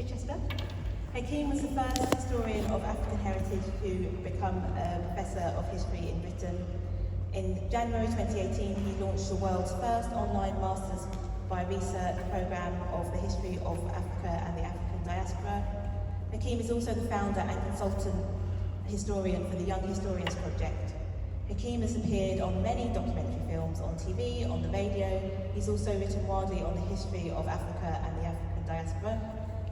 Chichester. Hakim was the first historian of African heritage to become a Professor of History in Britain. In January 2018, he launched the world's first online Masters by Research programme of the history of Africa and the African diaspora. Hakim is also the founder and consultant historian for the Young Historians Project. Hakim has appeared on many documentary films on TV, on the radio. He's also written widely on the history of Africa and the African diaspora.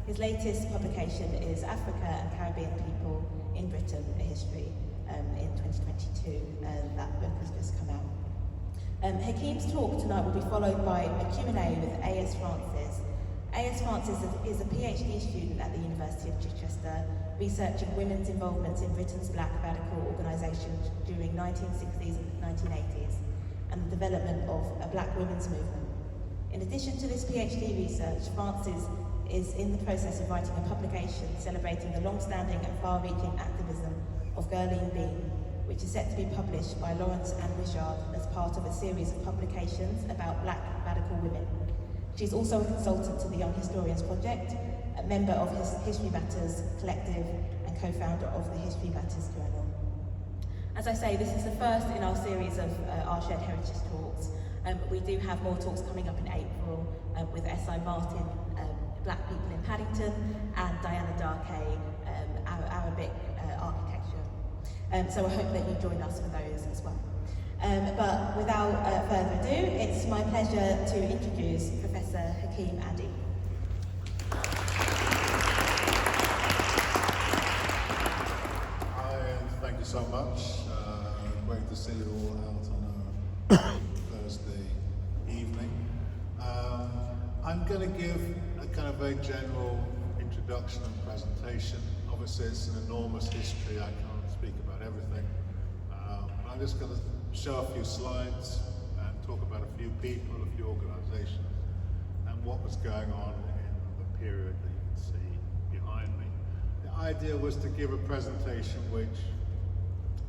His latest publication is Africa and Caribbean People in Britain, a History, in 2022, and that book has just come out. Hakim's talk tonight will be followed by a Q&A with A.S. Francis. A.S. Francis is a PhD student at the University of Chichester, researching women's involvement in Britain's black radical organisations during 1960s and 1980s, and the development of a black women's movement. In addition to this PhD research, Francis is in the process of writing a publication celebrating the long-standing and far-reaching activism of Gerline Bean, which is set to be published by Lawrence and Richard as part of a series of publications about black radical women. She's also a consultant to the Young Historians Project, a member of History Matters Collective and co-founder of the History Matters Journal. As I say, this is the first in our series of our Shared Heritage talks. We do have more talks coming up in April with S.I. Martin, Black People in Paddington, and Diana Darkay, Arabic architecture. So I hope that you join us for those as well. But without further ado, it's my pleasure to introduce Professor Hakim Adi. Hi, and thank you so much. Great to see you all out on a Thursday evening. I'm going to give a kind of very general introduction and presentation. Obviously, it's an enormous history. I can't speak about everything. I'm just going to show a few slides and talk about a few people, a few organizations, and what was going on in the period that you can see behind me. The idea was to give a presentation which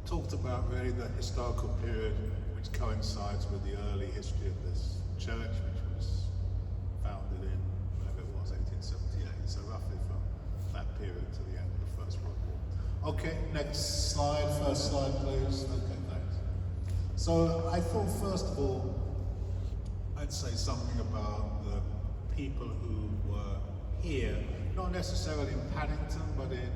talked about really the historical period which coincides with the early history of this church, which was founded in, whatever it was, 1878, so roughly from that period to the end of the First World War. Okay, next slide, first slide please. Okay, thanks. So I thought first of all, I'd say something about the people who were here, not necessarily in Paddington, but in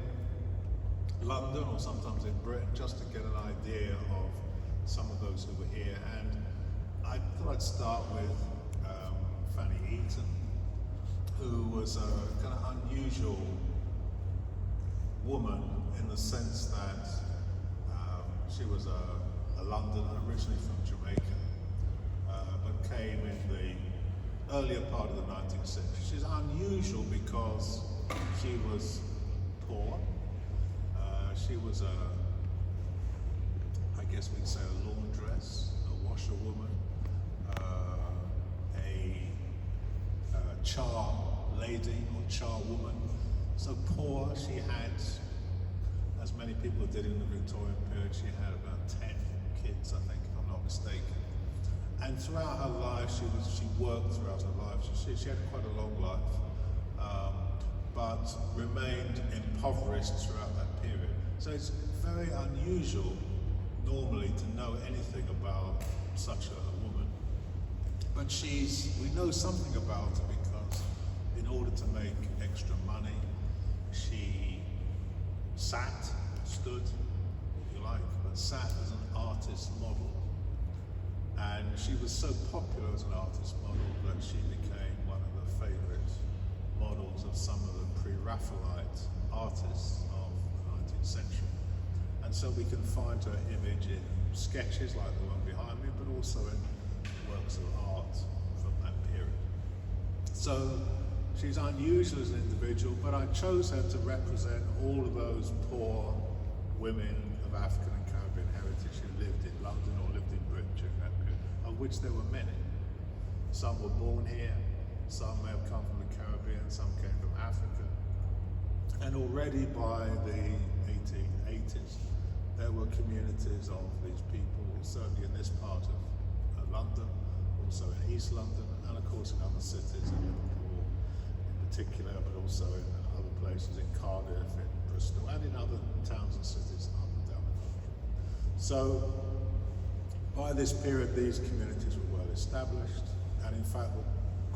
London or sometimes in Britain, just to get an idea of some of those who were here. And I thought I'd start with Fanny Eaton, who was a kind of unusual woman in the sense that she was a Londoner, originally from Jamaica, but came in the earlier part of the 19th century. She's unusual because she was poor. She was I guess we'd say a laundress, a washerwoman, a char lady or charwoman. So poor, she had, as many people did in the Victorian period, she had about 10 kids, I think, if I'm not mistaken. And throughout her life, she worked throughout her life. She had quite a long life, but remained impoverished throughout that period. So it's very unusual normally to know anything about such a woman. But we know something about her because in order to make extra money, she stood, if you like, but sat as an artist model. And she was so popular as an artist model that she became one of the favorite models of some of the pre-Raphaelite artists of the 19th century. And so we can find her image in sketches like the one behind me, but also in works of art from that period. So she's unusual as an individual, but I chose her to represent all of those poor women of African and Caribbean heritage who lived in London or lived in Britain during that period, of which there were many. Some were born here, some may have come from the Caribbean, some came from Africa. And already by the 1880s, there were communities of these people, certainly in this part of London, also in East London, and of course in other cities, in Liverpool in particular, but also in other Bristol and in other towns and cities up and down the country. So by this period, these communities were well established and in fact were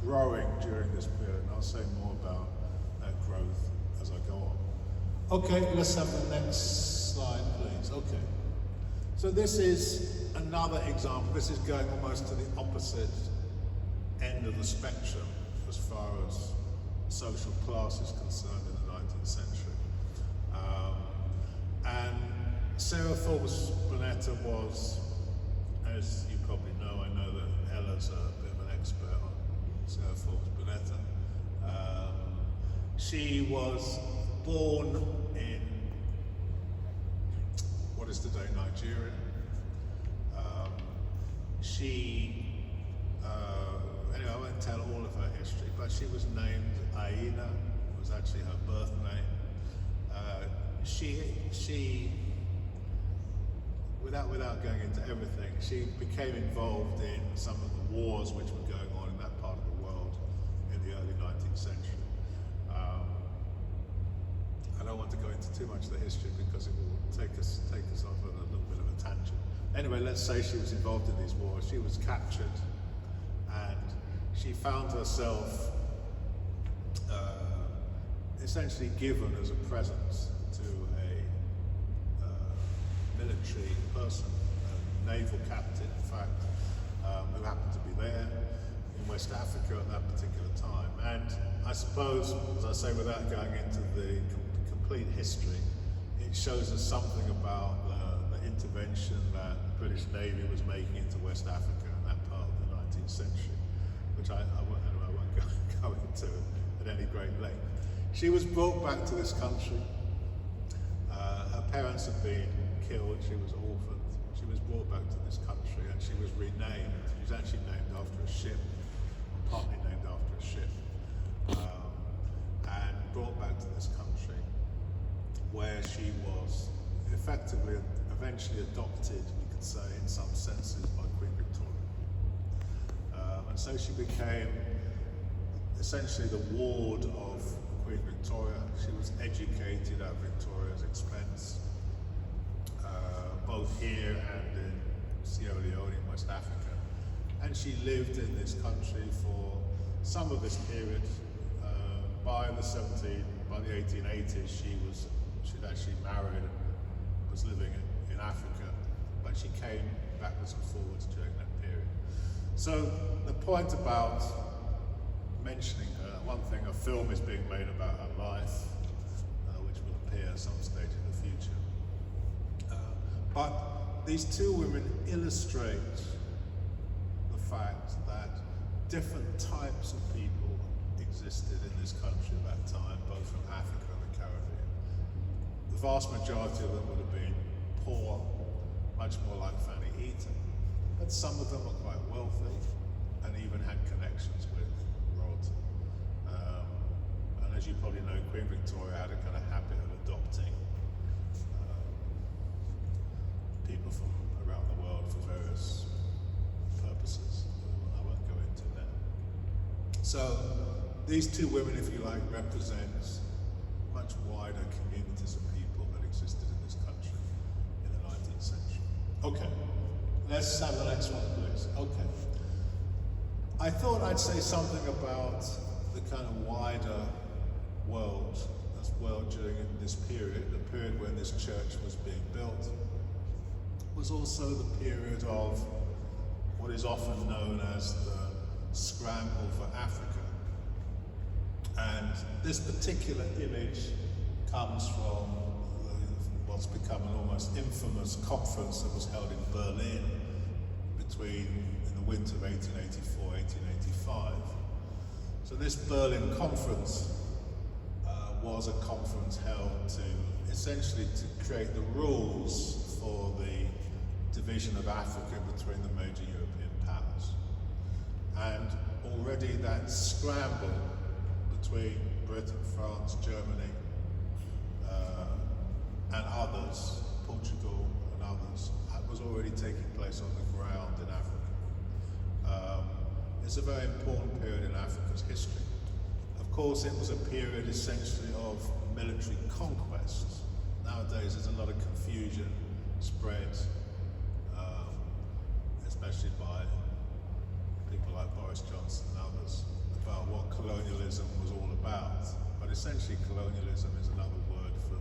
growing during this period. And I'll say more about that growth as I go on. Okay, let's have the next slide, please. Okay. So this is another example. This is going almost to the opposite end of the spectrum as far as social class is concerned in the 19th century. And Sarah Forbes Bonetta was, as you probably know, I know that Ella's a bit of an expert on Sarah Forbes Bonetta. She was born in what is today Nigeria. Anyway, I won't tell all of her history, but she was named Aina. It was actually her birth name. She without going into everything, she became involved in some of the wars which were going on in that part of the world in the early 19th century. I don't want to go into too much of the history because it will take us off on a little bit of a tangent. Anyway, let's say she was involved in these wars. She was captured and she found herself essentially given as a present to a military person, a naval captain, in fact, who happened to be there in West Africa at that particular time. And I suppose, as I say, without going into the complete history, it shows us something about the intervention that the British Navy was making into West Africa in that part of the 19th century, which I won't go into at any great length. She was brought back to this country. Her parents had been killed. She was orphaned. She was brought back to this country and she was renamed. She was actually named after a ship, partly named after a ship, and brought back to this country where she was effectively, eventually adopted, we could say, in some senses, by Queen Victoria. And so she became essentially the ward of Queen Victoria. She was educated at Victoria's expense, both here and in Sierra Leone in West Africa. And she lived in this country for some of this period. By the 1880s, she'd actually married and was living in Africa, but she came backwards and forwards during that period. So the point about mentioning her, one thing, a film is being made about her life, which will appear at some stage in the future. But these two women illustrate the fact that different types of people existed in this country at that time, both from Africa and the Caribbean. The vast majority of them would have been poor, much more like Fanny Eaton, but some of them were quite wealthy and even had connections with royalty. And as you probably know, Queen Victoria had a kind of habit of adopting people from around the world for various purposes. I won't go into that. So these two women, if you like, represent much wider communities of people that existed in this country in the 19th century. Okay, let's have the next one, please. Okay. I thought I'd say something about the kind of wider world as well during this period, the period when this church was being built, was also the period of what is often known as the scramble for Africa. And this particular image comes from what's become an almost infamous conference that was held in Berlin in the winter of 1884, 1885. So this Berlin conference was a conference held to essentially to create the rules for the division of Africa between the major European powers. And already that scramble between Britain, France, Germany, and others, Portugal and others, was already taking place on the ground in Africa. It's a very important period in Africa's history. Of Of course, it was a period essentially of military conquest. Nowadays, there's a lot of confusion spread, especially by people like Boris Johnson and others, about what colonialism was all about. But essentially, colonialism is another word for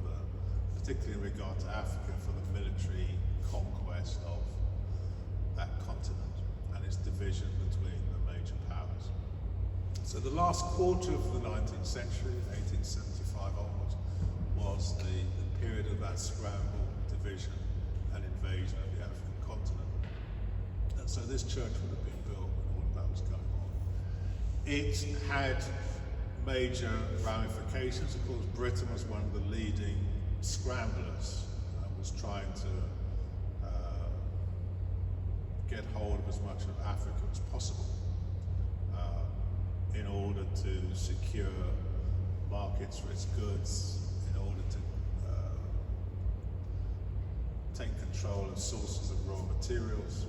particularly in regard to Africa, for the military conquest of that continent and its division between the major powers. So the last quarter of the 19th century, 1875 onwards, was the period of that scramble, division and invasion of the African continent. And so this church would have been built when all of that was going on. It had major ramifications. Of course, Britain was one of the leading scramblers and was trying to get hold of as much of Africa as possible in order to secure markets for its goods, in order to take control of sources of raw materials,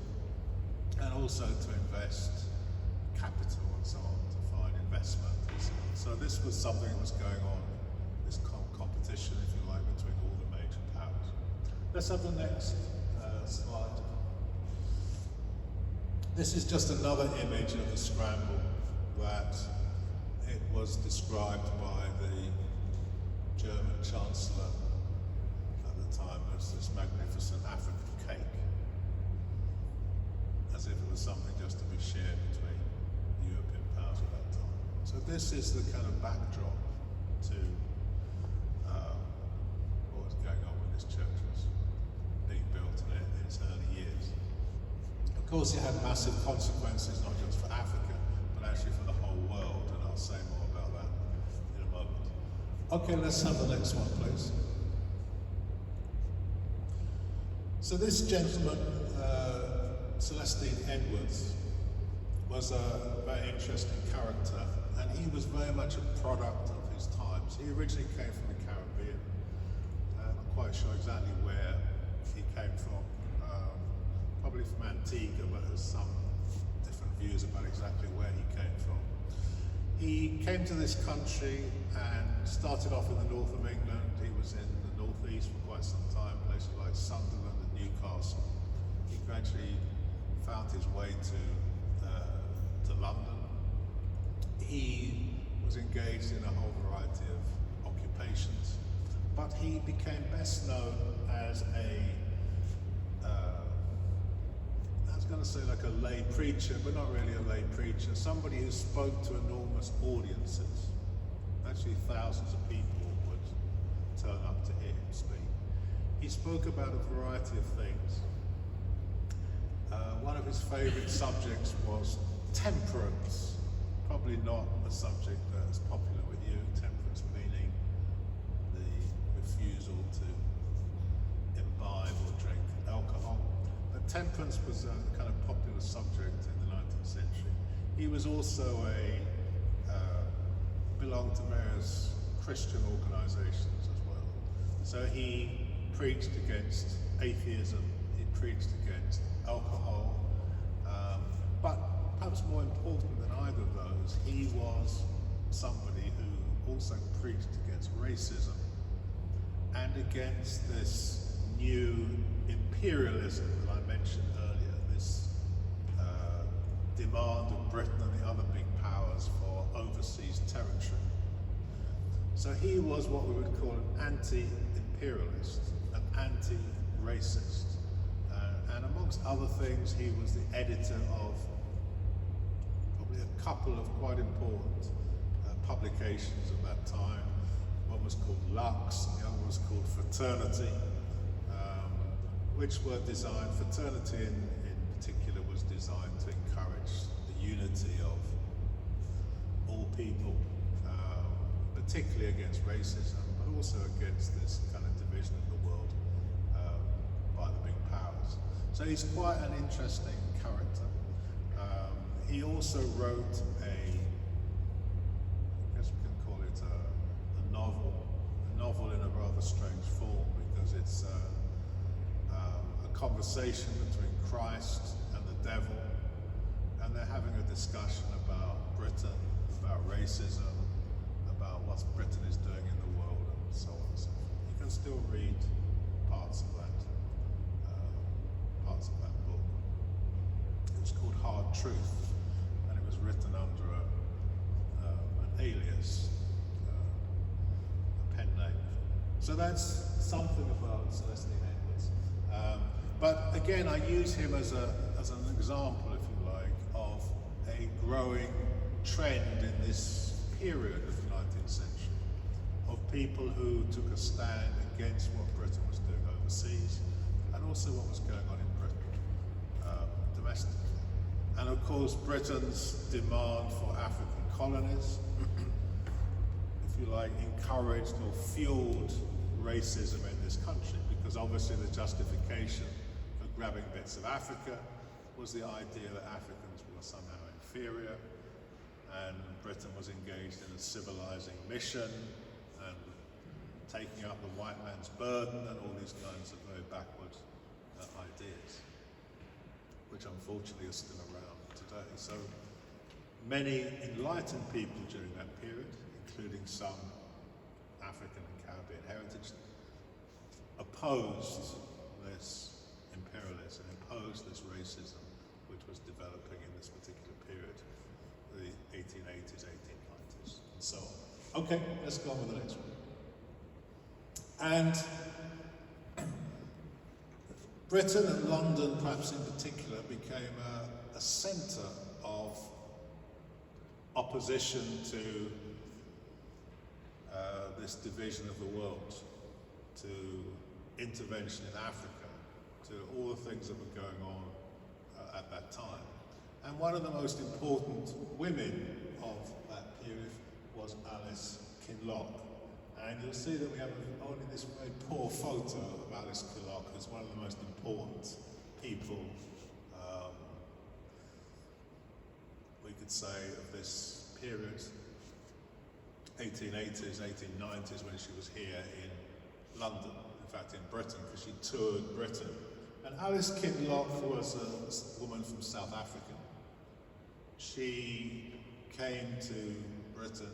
and also to invest capital and so on, to find investment and so on. So this was something that was going on, this competition, if you like, between all the major powers. Let's have the next slide. This is just another image of the scramble that it was described by the German Chancellor at the time as this magnificent African cake, as if it was something just to be shared between the European powers at that time. So this is the kind of backdrop to what was going on when this church was being built in its early years. Of course, it had massive consequences, not just for Africa, but actually for the whole world, and I'll say more about that in a moment. Okay, let's have the next one, please. So this gentleman, Celestine Edwards, was a very interesting character, and he was very much a product of his times. He originally came from the Caribbean. I'm not quite sure exactly where he came from. Probably from Antigua, but there's some different views about exactly where he came from. He came to this country and started off in the north of England. He was in the northeast for quite some time, places like Sunderland and Newcastle. He gradually found his way to London. He was engaged in a whole variety of occupations, but he became best known as I was going to say like a lay preacher, but not really a lay preacher, somebody who spoke to enormous audiences. Actually, thousands of people would turn up to hear him speak. He spoke about a variety of things. One of his favorite subjects was temperance, probably not a subject that is popular with you, temperance meaning the refusal to imbibe or drink alcohol. But temperance was a kind of popular subject in the 19th century. He was also belonged to various Christian organizations as well. So he preached against atheism, he preached against alcohol, but perhaps more important than either of those, he was somebody who also preached against racism and against this new imperialism that I mentioned earlier, this demand of Britain and the other big powers for overseas territory. So he was what we would call an anti-imperialist, an anti-racist. And amongst other things, he was the editor of probably a couple of quite important publications at that time. One was called Lux, and the other was called Fraternity, which were designed, fraternity in particular was designed to encourage the unity of all people, particularly against racism, but also against this kind of division of the world by the big powers. So he's quite an interesting character. He also wrote I guess we can call it a novel in a rather strange form, because it's a conversation between Christ and the devil, and they're having a discussion about Britain, about racism, what Britain is doing in the world and so on and so forth. You can still read parts of that book. It was called Hard Truth, and it was written under an alias, a pen name. So that's something about Celestine Edwards. But again, I use him as an example, if you like, of a growing trend in this period of the 19th century, of people who took a stand against what Britain was doing overseas, and also what was going on in Britain domestically. And of course, Britain's demand for African colonies, if you like, encouraged or fueled racism in this country, because obviously the justification for grabbing bits of Africa was the idea that Africans were somehow inferior, and Britain was engaged in a civilizing mission and taking up the white man's burden and all these kinds of very backward ideas, which unfortunately are still around today. So many enlightened people during that period, including some African and Caribbean heritage, opposed this imperialism, opposed this racism which was developing in this particular period, the 1880s, 1890s, and so on. Okay, let's go on with the next one. And Britain and London, perhaps in particular, became a centre of opposition to this division of the world, to intervention in Africa, to all the things that were going on at that time. And one of the most important women of that period was Alice Kinloch. And you'll see that we have only this very poor photo of Alice Kinloch as one of the most important people, we could say, of this period, 1880s, 1890s, when she was here in London, in fact in Britain, because she toured Britain. And Alice Kinloch was a woman from South Africa. She came to Britain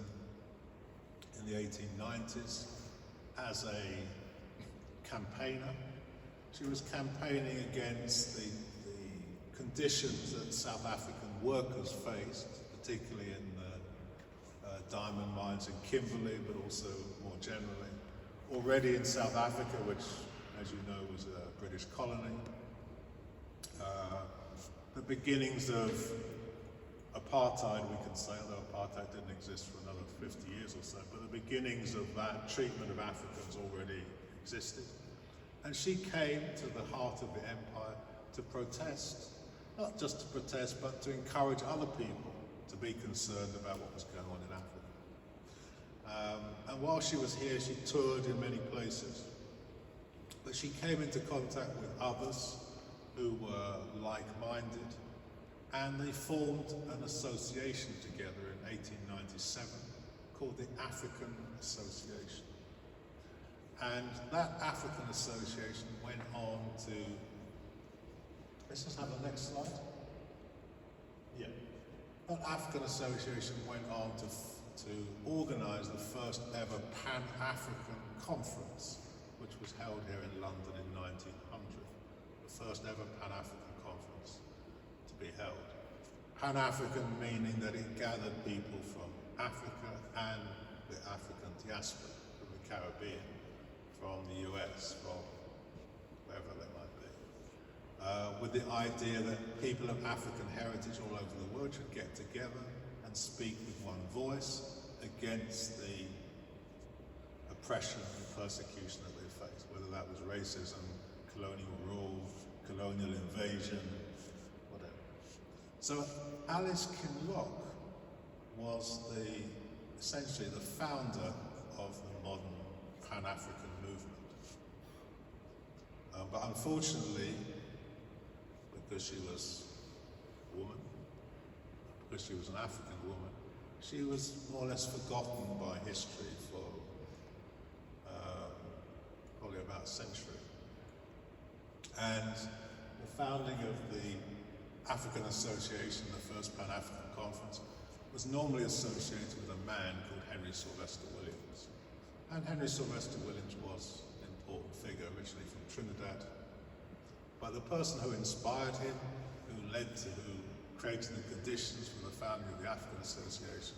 in the 1890s as a campaigner. She was campaigning against the conditions that South African workers faced, particularly in the diamond mines in Kimberley, but also more generally. Already in South Africa, which, as you know, was a British colony, the beginnings of apartheid, we can say, although apartheid didn't exist for another 50 years or so, but the beginnings of that treatment of Africans already existed. And she came to the heart of the empire to protest, not just to protest, but to encourage other people to be concerned about what was going on in Africa. And while she was here, she toured in many places, but she came into contact with others who were like-minded, and they formed an association together in 1897 called the African Association. And that African Association went on to, let's just have the next slide. Yeah. That African Association went on to organise the first ever Pan-African conference, which was held here in London in 1900. The first ever Pan-African conference to be held. Pan-African meaning that it gathered people from Africa and the African diaspora, from the Caribbean, from the US, from wherever they might be, with the idea that people of African heritage all over the world should get together and speak with one voice against the oppression and persecution that they faced, whether that was racism, colonial rule, colonial invasion, whatever. So Alice Kinloch was essentially the founder of the modern Pan-African movement. But unfortunately, because she was a woman, because she was an African woman, she was more or less forgotten by history for probably about a century. And the founding of the African Association, the first Pan-African conference, was normally associated with a man called Henry Sylvester Williams. And Henry Sylvester Williams was an important figure, originally from Trinidad. But the person who inspired him, who created the conditions for the founding of the African Association,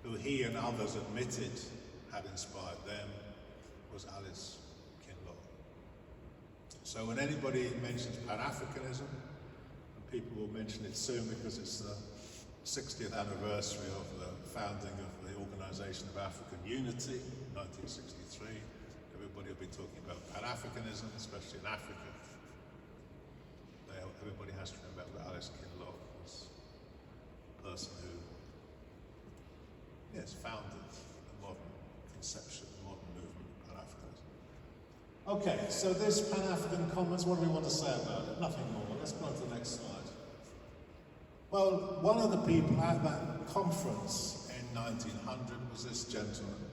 who he and others admitted had inspired them, was Alice Kinloch. So when anybody mentions Pan-Africanism, and people will mention it soon because it's the 60th anniversary of the founding of the Organization of African Unity, 1963, everybody will be talking about Pan-Africanism, especially in Africa. Everybody has to remember that Alice Kinloch was the person who, yes, founded the modern conception, the modern movement of Pan-Africanism. Okay, so this Pan-African Commons, what do we want to say about it? Nothing more. Let's go on to the next slide. Well, one of the people at that conference in 1900 was this gentleman,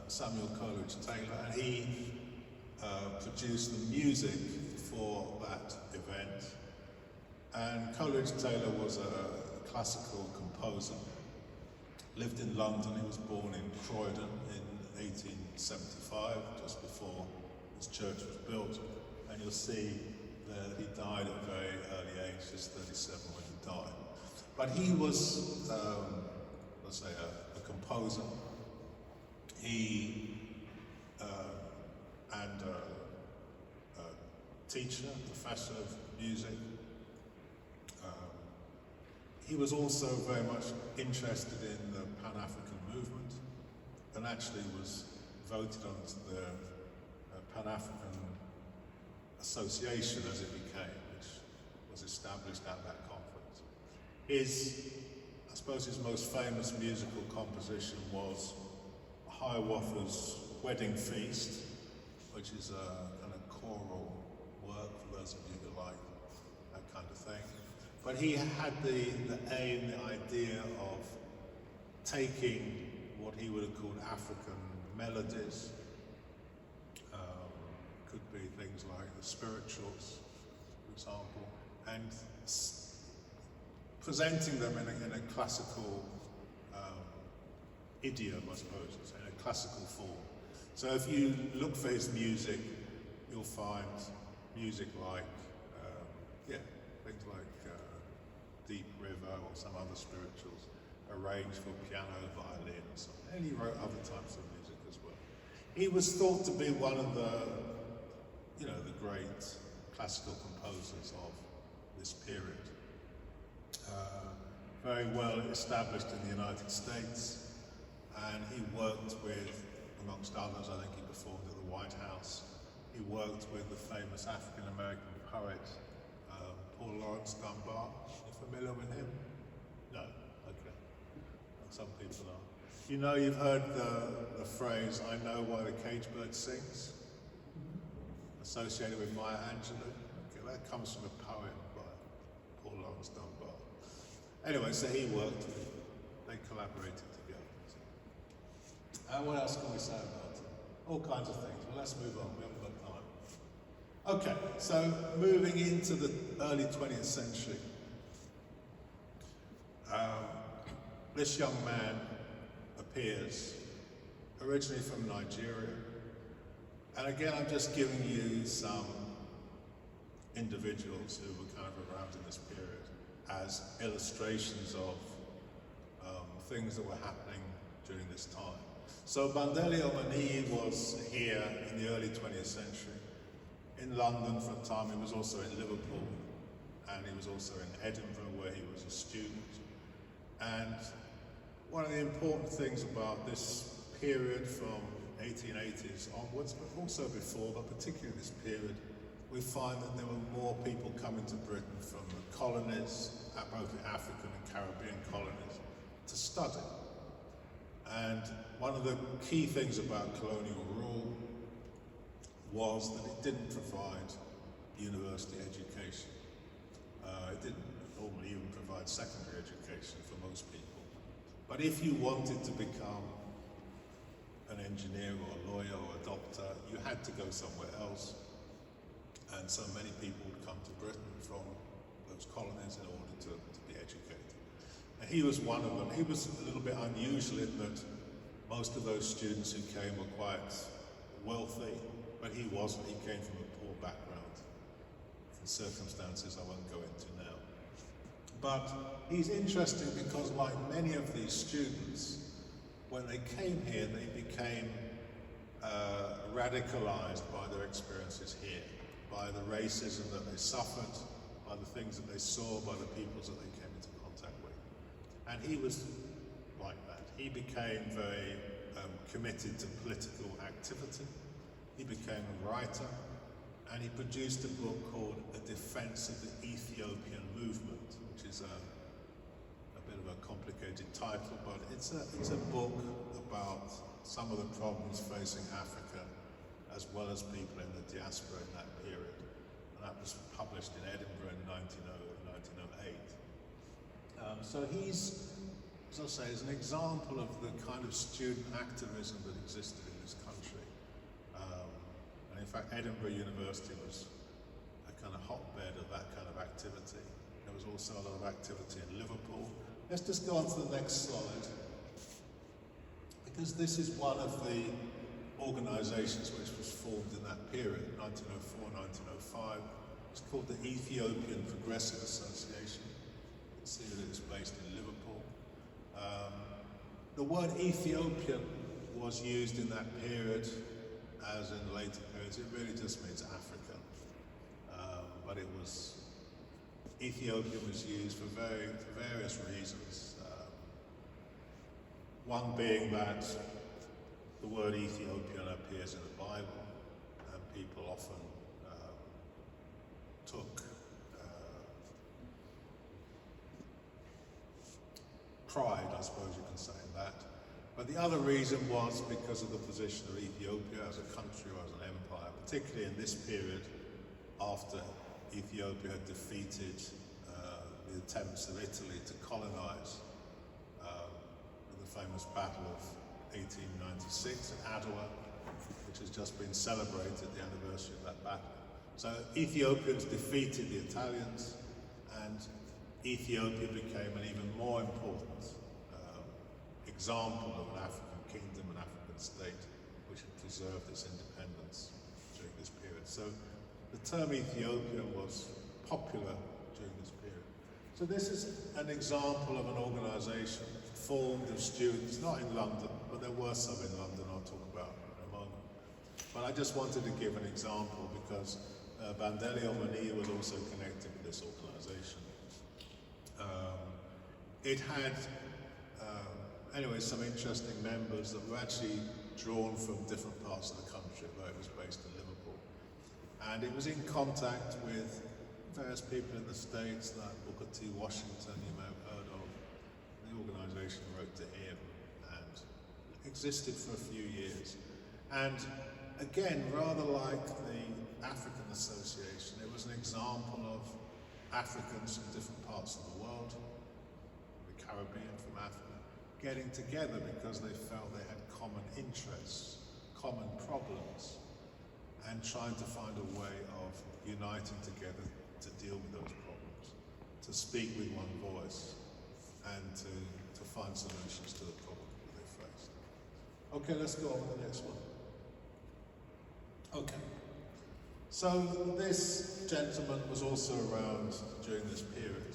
Samuel Coleridge Taylor, and he produced the music for that event. And Coleridge Taylor was a classical composer, lived in London. He was born in Croydon in 1875, just before his church was built. And you'll see that he died at a very early age, just 37 when he died. But he was, let's say, a composer. He and a teacher, professor of music. He was also very much interested in the Pan-African movement, and actually was voted onto the Pan-African Association as it became, which was established at that conference. I suppose his most famous musical composition was Hiawatha's Wedding Feast, which is a kind of choral work for those of you who like that kind of thing. But he had the aim, the idea of taking what he would have called African melodies, could be things like the spirituals, for example, and presenting them in a classical idiom, I suppose, in a classical form. So if you look for his music, you'll find music like, things like Deep River or some other spirituals arranged for piano, violin, and so on. And he wrote other types of music as well. He was thought to be one of the great classical composers of this period. Very well established in the United States, and he worked with, amongst others, I think he performed at the White House. He worked with the famous African-American poet, Paul Laurence Dunbar. You familiar with him? No? Okay. Well, some people are. You know, you've heard the phrase, "I know why the cage bird sings," associated with Maya Angelou. Okay, that comes from a poem by Paul Laurence Dunbar. Anyway, so he worked with him. They collaborated together. And what else can we say about it? All kinds of things. Well, let's move on. We haven't got time. Okay, so moving into the early 20th century, this young man appears, originally from Nigeria. And again, I'm just giving you some individuals who were kind of around in this period as illustrations of things that were happening during this time. So Bandeli Omani was here in the early 20th century, in London for a time. He was also in Liverpool, and he was also in Edinburgh, where he was a student. And one of the important things about this period from 1880s onwards, but also before, but particularly this period, we find that there were more people coming to Britain from the colonies, both the African and Caribbean colonies, to study. And one of the key things about colonial rule was that it didn't provide university education. It didn't normally even provide secondary education for most people. But if you wanted to become an engineer or a lawyer or a doctor, you had to go somewhere else. And so many people would come to Britain from those colonies in order to be educated. And he was one of them. He was a little bit unusual in that most of those students who came were quite wealthy, but he wasn't. He came from a poor background, in circumstances I won't go into now. But he's interesting because, like many of these students, when they came here, they became radicalized by their experiences here, by the racism that they suffered, by the things that they saw, by the peoples that they came into contact with. And he was like that. He became very committed to political activity. He became a writer, and he produced a book called A Defense of the Ethiopian Movement, which is a bit of a complicated title, but it's a book about some of the problems facing Africa, as well as people in the diaspora in that period. And that was published in Edinburgh in 1908. So he's, as I say, is an example of the kind of student activism that existed in this country. And in fact, Edinburgh University was a kind of hotbed of that kind of activity. There was also a lot of activity in Liverpool. Let's just go on to the next slide, because this is one of the organisations which was formed in that period, 1904, 1905. It's called the Ethiopian Progressive Association. You can see that it's based in Liverpool. The word Ethiopian was used in that period, as in later periods. It really just means African. But it was, Ethiopian was used for various reasons. One being that the word Ethiopian appears in the Bible, and people often took pride, I suppose you can say, in that. But the other reason was because of the position of Ethiopia as a country or as an empire, particularly in this period after Ethiopia had defeated the attempts of Italy to colonize the famous Battle of 1896 at Adwa, which has just been celebrated, the anniversary of that battle. So Ethiopians defeated the Italians, and Ethiopia became an even more important example of an African kingdom, an African state, which had preserved its independence during this period. So the term Ethiopia was popular during this period. So this is an example of an organisation formed of students, not in London, but there were some in London I'll talk about in a moment. But I just wanted to give an example because Bandeli Omani was also connected with this organisation. It had, anyway, some interesting members that were actually drawn from different parts of the country, though it was based in Liverpool. And it was in contact with various people in the States, like Booker T. Washington, you may have heard of. The organisation wrote to him and existed for a few years. And again, rather like the African Association, it was an example of Africans from different parts of the world, the Caribbean, from Africa, getting together because they felt they had common interests, common problems, and trying to find a way of uniting together to deal with those problems, to speak with one voice, and to find solutions to the problems that they faced. Okay, let's go on to the next one. Okay. So this gentleman was also around during this period,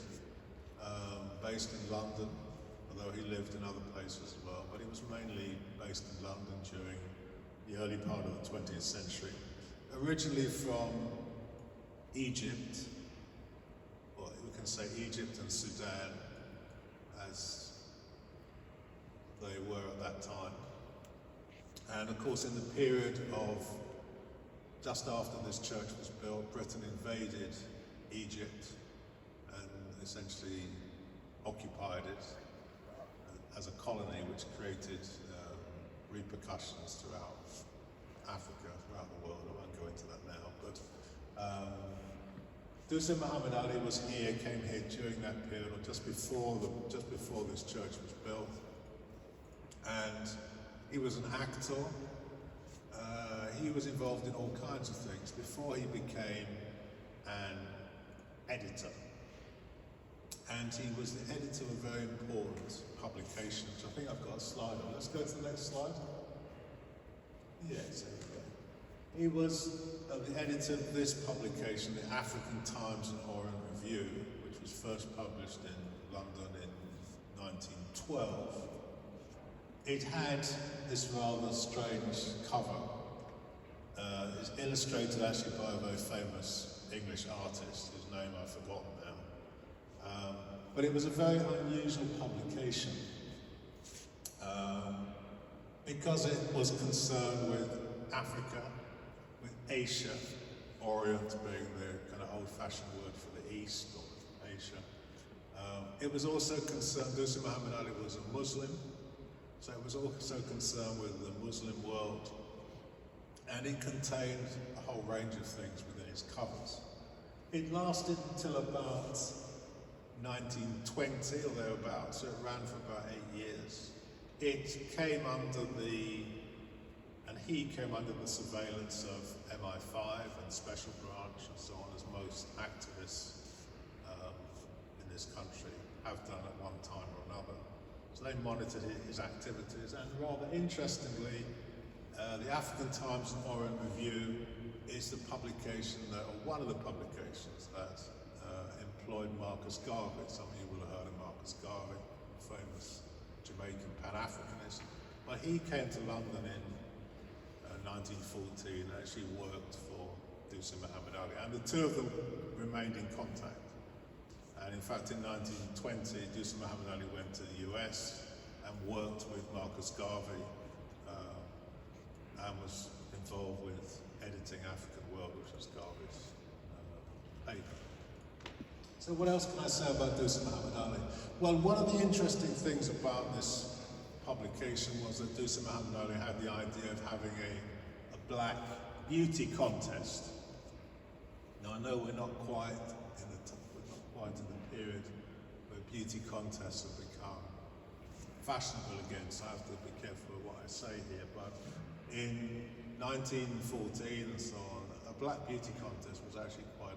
based in London, although he lived in other places as well, but he was mainly based in London during the early part of the 20th century. Originally from Egypt, or we can say Egypt and Sudan, as they were at that time. And of course, in the period of just after this church was built, Britain invaded Egypt and essentially occupied it as a colony, which created repercussions throughout Africa, throughout the world. I won't go into that now, but Dusin Muhammad Ali was here, came here during that period, or just before this church was built, and he was an actor. He was involved in all kinds of things before he became an editor. and he was the editor of a very important publication, which I think I've got a slide on. Let's go to the next slide. Yes, there we go. He was the editor of this publication, the African Times and Orient Review, which was first published in London in 1912. It had this rather strange cover. It's illustrated actually by a very famous English artist, whose name I've forgotten now. But it was a very unusual publication because it was concerned with Africa, with Asia, Orient being the kind of old-fashioned word for the East, or Asia. It was also concerned, Dusa Muhammad Ali was a Muslim, so it was also concerned with the Muslim world, and it contained a whole range of things within its covers. It lasted until about 1920 or thereabouts, so it ran for about 8 years. It came under he came under the surveillance of MI5 and Special Branch and so on, as most activists in this country have done at one time or another. So they monitored his activities, and rather interestingly, the African Times and Orient Review is the publication that, or one of the publications that employed Marcus Garvey. Some of you will have heard of Marcus Garvey, famous Jamaican Pan-Africanist. But he came to London in 1914 and actually worked for Dusa Muhammad Ali, and the two of them remained in contact. And in fact, in 1920, Dusa Muhammad Ali went to the US and worked with Marcus Garvey and was involved with editing African World, which was Garvey's paper. So what else can I say about Dusa Muhammad Ali? Well, one of the interesting things about this publication was that Dusa Muhammad Ali had the idea of having a black beauty contest. Now I know we're not quite in the period where beauty contests have become fashionable again, so I have to be careful with what I say here, but in 1914 and so on, a black beauty contest was actually quite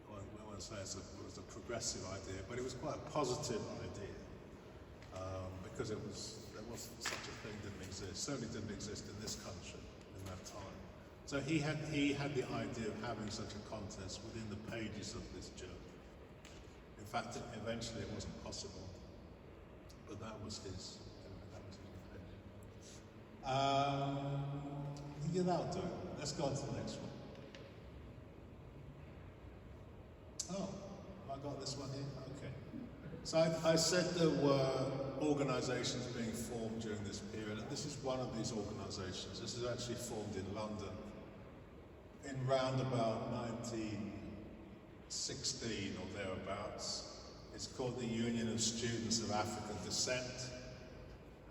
I won't say it was a progressive idea, but it was quite a positive idea, because there wasn't such a thing, didn't exist, certainly didn't exist in this country in that time. So he had the idea of having such a contest within the pages of this journal. In fact, eventually it wasn't possible, but that was his opinion. Yeah, that'll do. Let's go on to the next one. Oh, have I got this one here? Okay. So I said there were organisations being formed during this period, and this is one of these organisations. This is actually formed in London in round about 1916 or thereabouts. It's called the Union of Students of African Descent,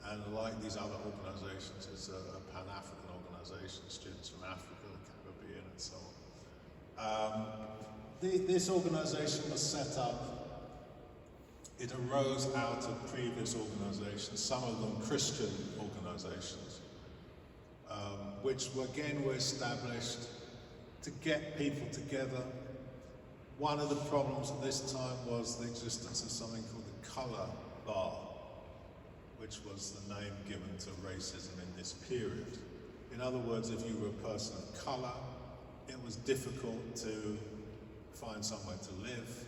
and like these other organisations, it's a Pan-African organisation, students from Africa, the Caribbean and so on. This organisation was set up. It arose out of previous organisations, some of them Christian organisations, which again were established to get people together. One of the problems at this time was the existence of something called the colour bar, which was the name given to racism in this period. In other words, if you were a person of colour, it was difficult to find somewhere to live.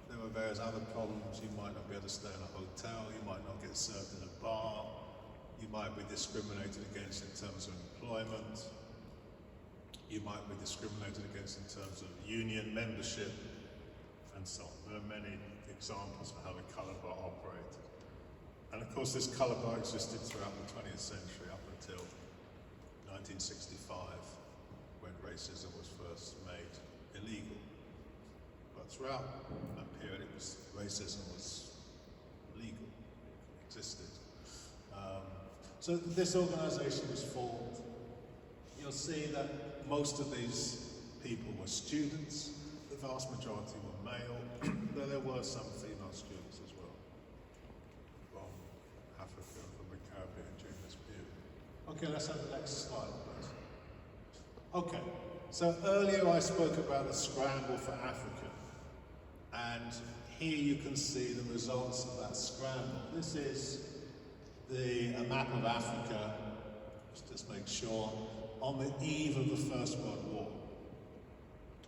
There were various other problems. You might not be able to stay in a hotel, you might not get served in a bar, you might be discriminated against in terms of employment, you might be discriminated against in terms of union membership, and so on. There are many examples of how the colour bar operated. And of course this colour bar existed throughout the 20th century up until 1965, when racism was first made illegal. But throughout that period, racism was legal, existed. So this organisation was formed. You'll see that most of these people were students. The vast majority were male, though there were some female students as well from Africa and from the Caribbean during this period. Okay, let's have the next slide, please. Okay, So earlier I spoke about the scramble for Africa, and here you can see the results of that scramble. This is a map of Africa, just make sure, on the eve of the First World War.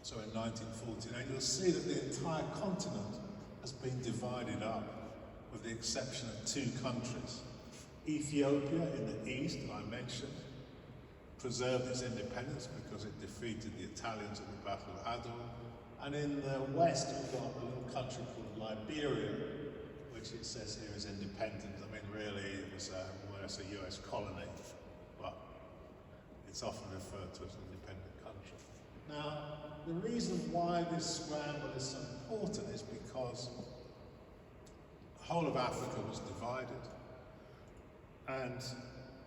So in 1949, you'll see that the entire continent has been divided up, with the exception of two countries. Ethiopia in the east, that I mentioned, preserved its independence because it defeated the Italians at the Battle of Adwa. And in the west, we've got a little country called Liberia, which it says here is independent. I mean, really, it was more or less a US colony, but it's often referred to as an independent country. Now, the reason why this scramble is so important is because the whole of Africa was divided, and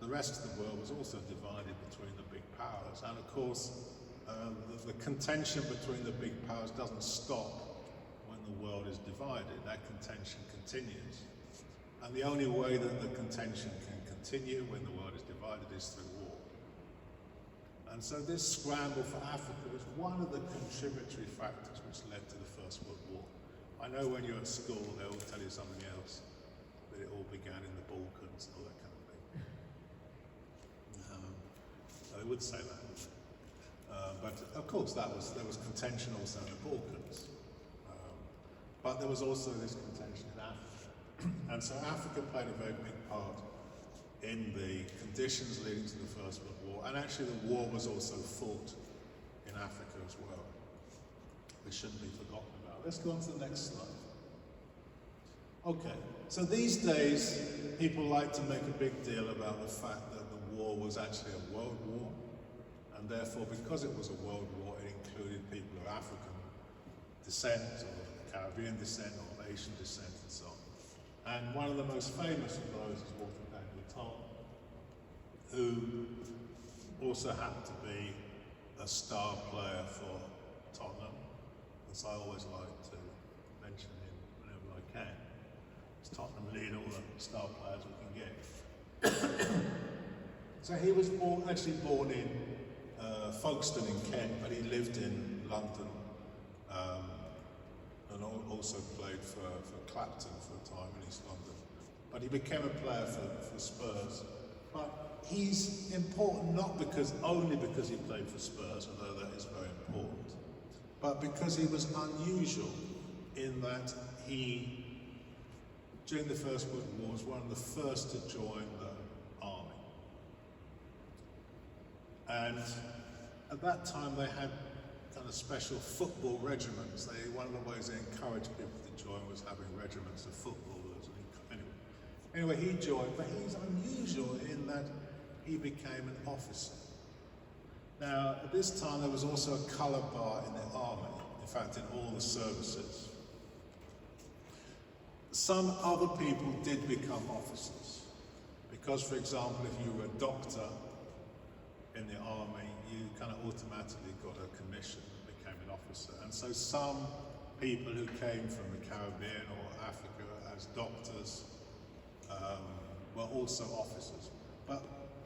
the rest of the world was also divided between the big powers. And of course, the contention between the big powers doesn't stop when the world is divided. That contention continues. And the only way that the contention can continue when the world is divided is through war. And so this scramble for Africa was one of the contributory factors which led to the First World War. I know when you're at school, they'll tell you something else, that it all began in the Balkans and all that kind of thing. They would say that. But of course, there was contention also in the Balkans. But there was also this contention in Africa. And so Africa played a very big part in the conditions leading to the First World War. And actually the war was also fought in Africa as well. It shouldn't be forgotten about. Let's go on to the next slide. Okay, so these days, people like to make a big deal about the fact that the war was actually a world war. And therefore, because it was a world war, it included people of African descent, or Caribbean descent, or Asian descent, and so on. And one of the most famous of those is Walter Daniel Tom, who also happened to be a star player for Tottenham, as I always like to mention him whenever I can. Because Tottenham need all the star players we can get. So he was actually born in Folkestone in Kent, but he lived in London and also played for Clapton for a time in East London. But he became a player for Spurs. But he's important not only because he played for Spurs, although that is very important, but because he was unusual in that he, during the First World War, was one of the first to join the army. And at that time they had kind of special football regiments. One of the ways they encouraged people to join was having regiments of footballers. Anyway, he joined, but he's unusual in that he became an officer. Now, at this time there was also a colour bar in the army, in fact in all the services. Some other people did become officers, because for example, if you were a doctor in the army, you kind of automatically got a commission and became an officer. And so some people who came from the Caribbean or Africa as doctors were also officers. But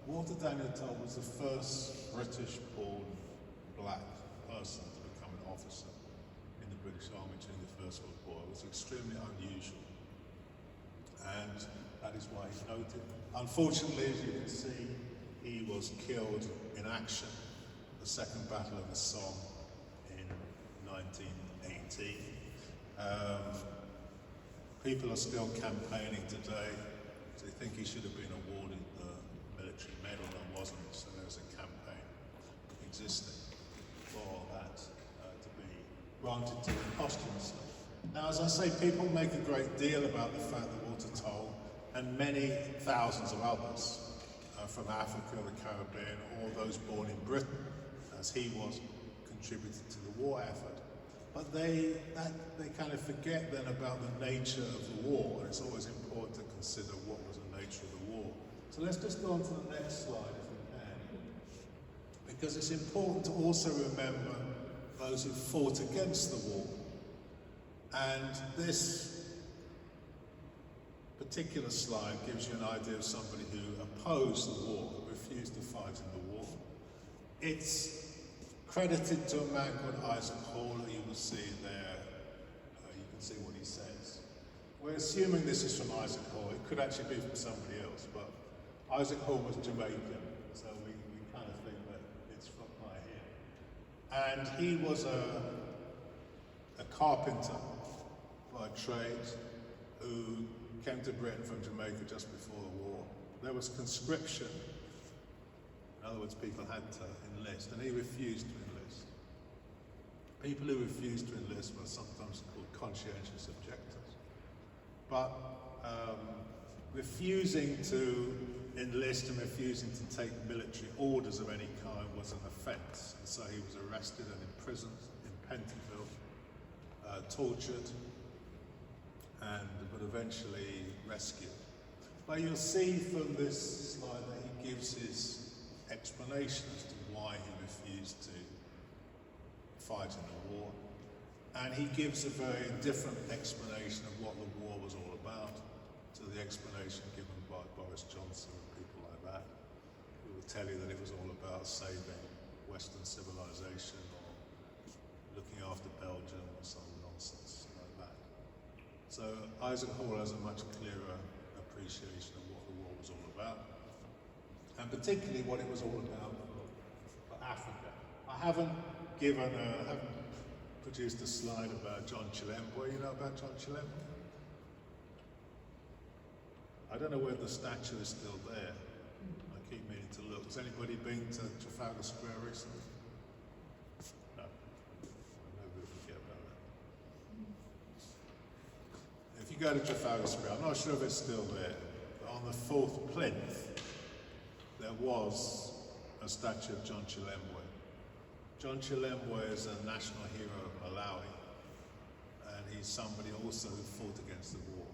Walter Daniel Tom was the first British-born black person to become an officer in the British Army during the First World War. It was extremely unusual, and that is why he's noted. Unfortunately, as you can see, he was killed in action at the Second Battle of the Somme in 1918. People are still campaigning today. They think he should have been awarded the military medal and wasn't, so there's a campaign existing for that to be granted to him posthumously. Now, as I say, people make a great deal about the fact that Walter Toll and many thousands of others from Africa, the Caribbean, or those born in Britain, as he was, contributed to the war effort. But they kind of forget then about the nature of the war, and it's always important to consider what was the nature of the war. So let's just go on to the next slide if we can, because it's important to also remember those who fought against the war. And this particular slide gives you an idea of somebody who opposed the war, refused to fight in the war. It's credited to a man called Isaac Hall, who you will see there. You can see what he says. We're assuming this is from Isaac Hall. It could actually be from somebody else, but Isaac Hall was Jamaican, so we kind of think that it's from by him. And he was a carpenter by trade who came to Britain from Jamaica just before the war. There was conscription. In other words, people had to enlist, and he refused to enlist. People who refused to enlist were sometimes called conscientious objectors. But refusing to enlist and refusing to take military orders of any kind was an offence. And so he was arrested and imprisoned in Pentonville, tortured, but eventually rescued. But you'll see from this slide that he gives his explanation as to why he refused to fight in the war. And he gives a very different explanation of what the war was all about to the explanation given by Boris Johnson and people like that, who will tell you that it was all about saving Western civilization or looking after Belgium or some nonsense like that. So Isaac Hall has a much clearer appreciation of what the war was all about, and particularly what it was all about for Africa. I haven't produced a slide about John Chilembwe. You know about John Chilembwe? I don't know whether the statue is still there. I keep meaning to look. Has anybody been to Trafalgar Square recently? No. Maybe we forget about that. If you go to Trafalgar Square, I'm not sure if it's still there, but on the fourth plinth, there was a statue of John Chilembwe. John Chilembwe is a national hero of Malawi, and he's somebody also who fought against the war.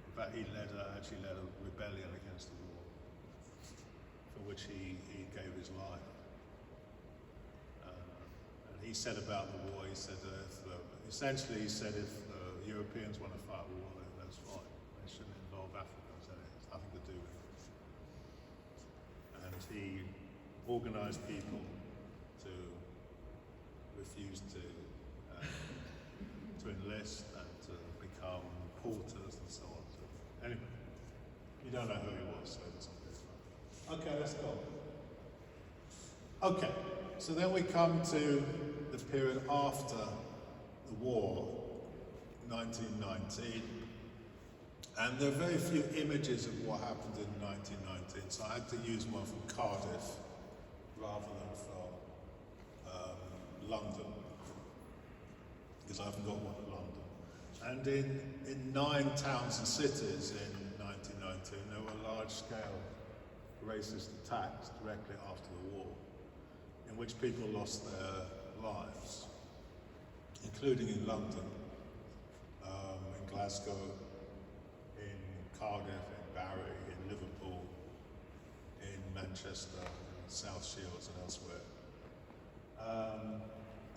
In fact, he actually led a rebellion against the war, for which he gave his life. And he said about the war, he said, essentially he said if Europeans want to fight a war, then that's fine. They shouldn't involve Africans, and it has nothing to do with it. And he organised people to refuse to enlist and to become porters and so on. So anyway, you don't know who he was, so it's not this one. Okay, let's go. Okay, so then we come to the period after the war, 1919. And there are very few images of what happened in 1919, so I had to use one from Cardiff rather than from London, because I haven't got one in London. And in 9 towns and cities in 1919, there were large-scale racist attacks directly after the war, in which people lost their lives, including in London, in Glasgow, in Cardiff, in Barry, in Liverpool, in Manchester, in South Shields and elsewhere.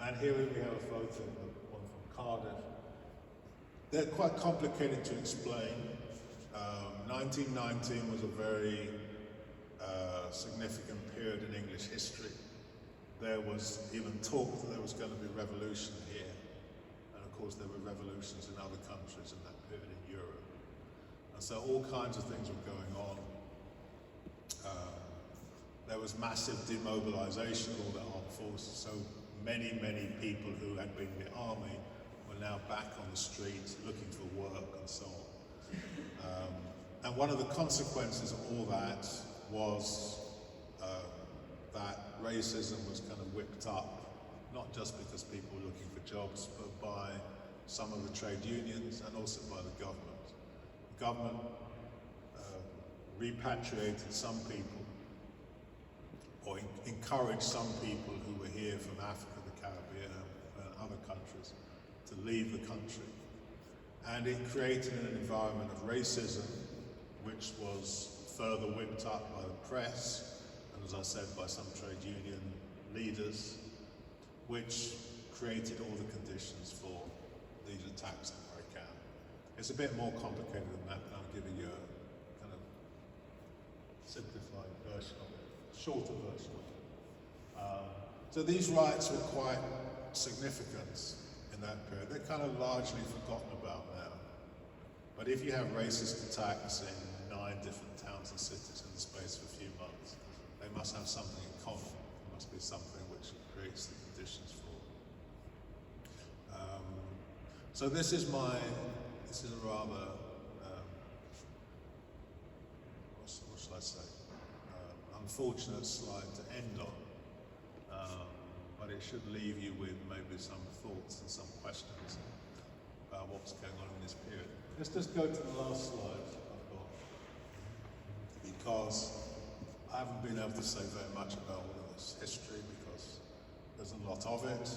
And here we have a photo of one from Cardiff. They're quite complicated to explain. 1919 was a very significant period in English history. There was even talk that there was going to be a revolution here. And of course there were revolutions in other countries in that period in Europe. And so all kinds of things were going on. There was massive demobilization of all the armed forces. So many people who had been in the army were now back on the streets looking for work and so on. And one of the consequences of all that was that racism was kind of whipped up, not just because people were looking for jobs, but by some of the trade unions and also by the government. The government repatriated some people, or encouraged some people who were here from Africa, the Caribbean, and other countries to leave the country. And it created an environment of racism, which was further whipped up by the press, and as I said, by some trade union leaders, which created all the conditions for these attacks to break out. It's a bit more complicated than that, but I'm giving you a kind of simplified version of it, shorter version of it. So these rights were quite significant in that period. They're kind of largely forgotten about now. But if you have racist attacks in 9 different towns and cities in the space of a few months, they must have something in common. There must be something which creates the conditions for it. So this is a rather, what shall I say, unfortunate slide to end on. But it should leave you with maybe some thoughts and some questions about what's going on in this period. Let's just go to the last slide I've got, because I haven't been able to say very much about all of this history because there's a lot of it.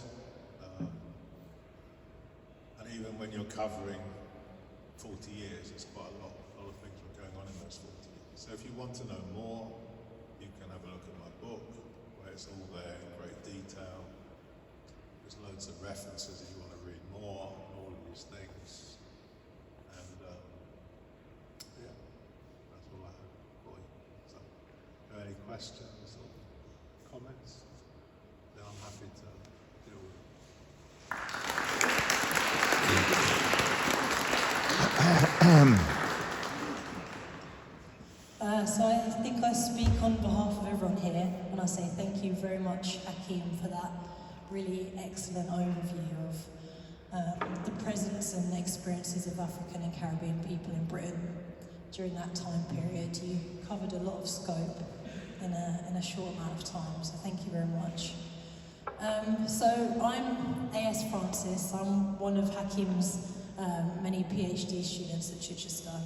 And even when you're covering 40 years, it's quite a lot of things were going on in those 40 years. So if you want to know more, you can have a look at my book, where it's all there in great detail. There's loads of references if you want to read more on all of these things. And yeah, that's all I have for you. So, if there are any questions or comments, then I'm happy to deal with them. So I think I speak on behalf of everyone here when I say thank you very much, Hakim, for that really excellent overview of the presence and the experiences of African and Caribbean people in Britain during that time period. You covered a lot of scope in a short amount of time, so thank you very much. So I'm A.S. Francis. I'm one of Hakim's many PhD students at Chichester.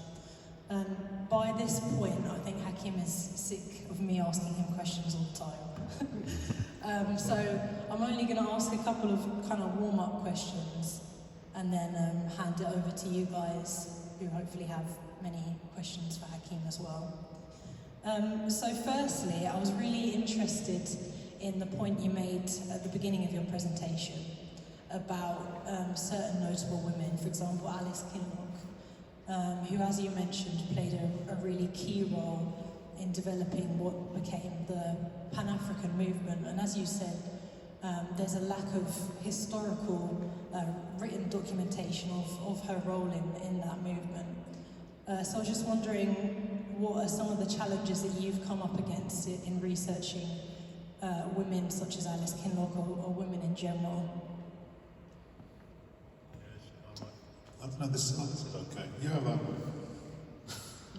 By this point, I think Hakim is sick of me asking him questions all the time. So I'm only going to ask a couple of kind of warm-up questions and then hand it over to you guys who hopefully have many questions for Hakim as well. So firstly, I was really interested in the point you made at the beginning of your presentation about certain notable women, for example, Alice Kinloch, who, as you mentioned, played a really key role in developing what became the Pan-African movement. And as you said, there's a lack of historical written documentation of her role in that movement. So I was just wondering, what are some of the challenges that you've come up against in researching women such as Alice Kinloch or women in general? No, this is okay. You have I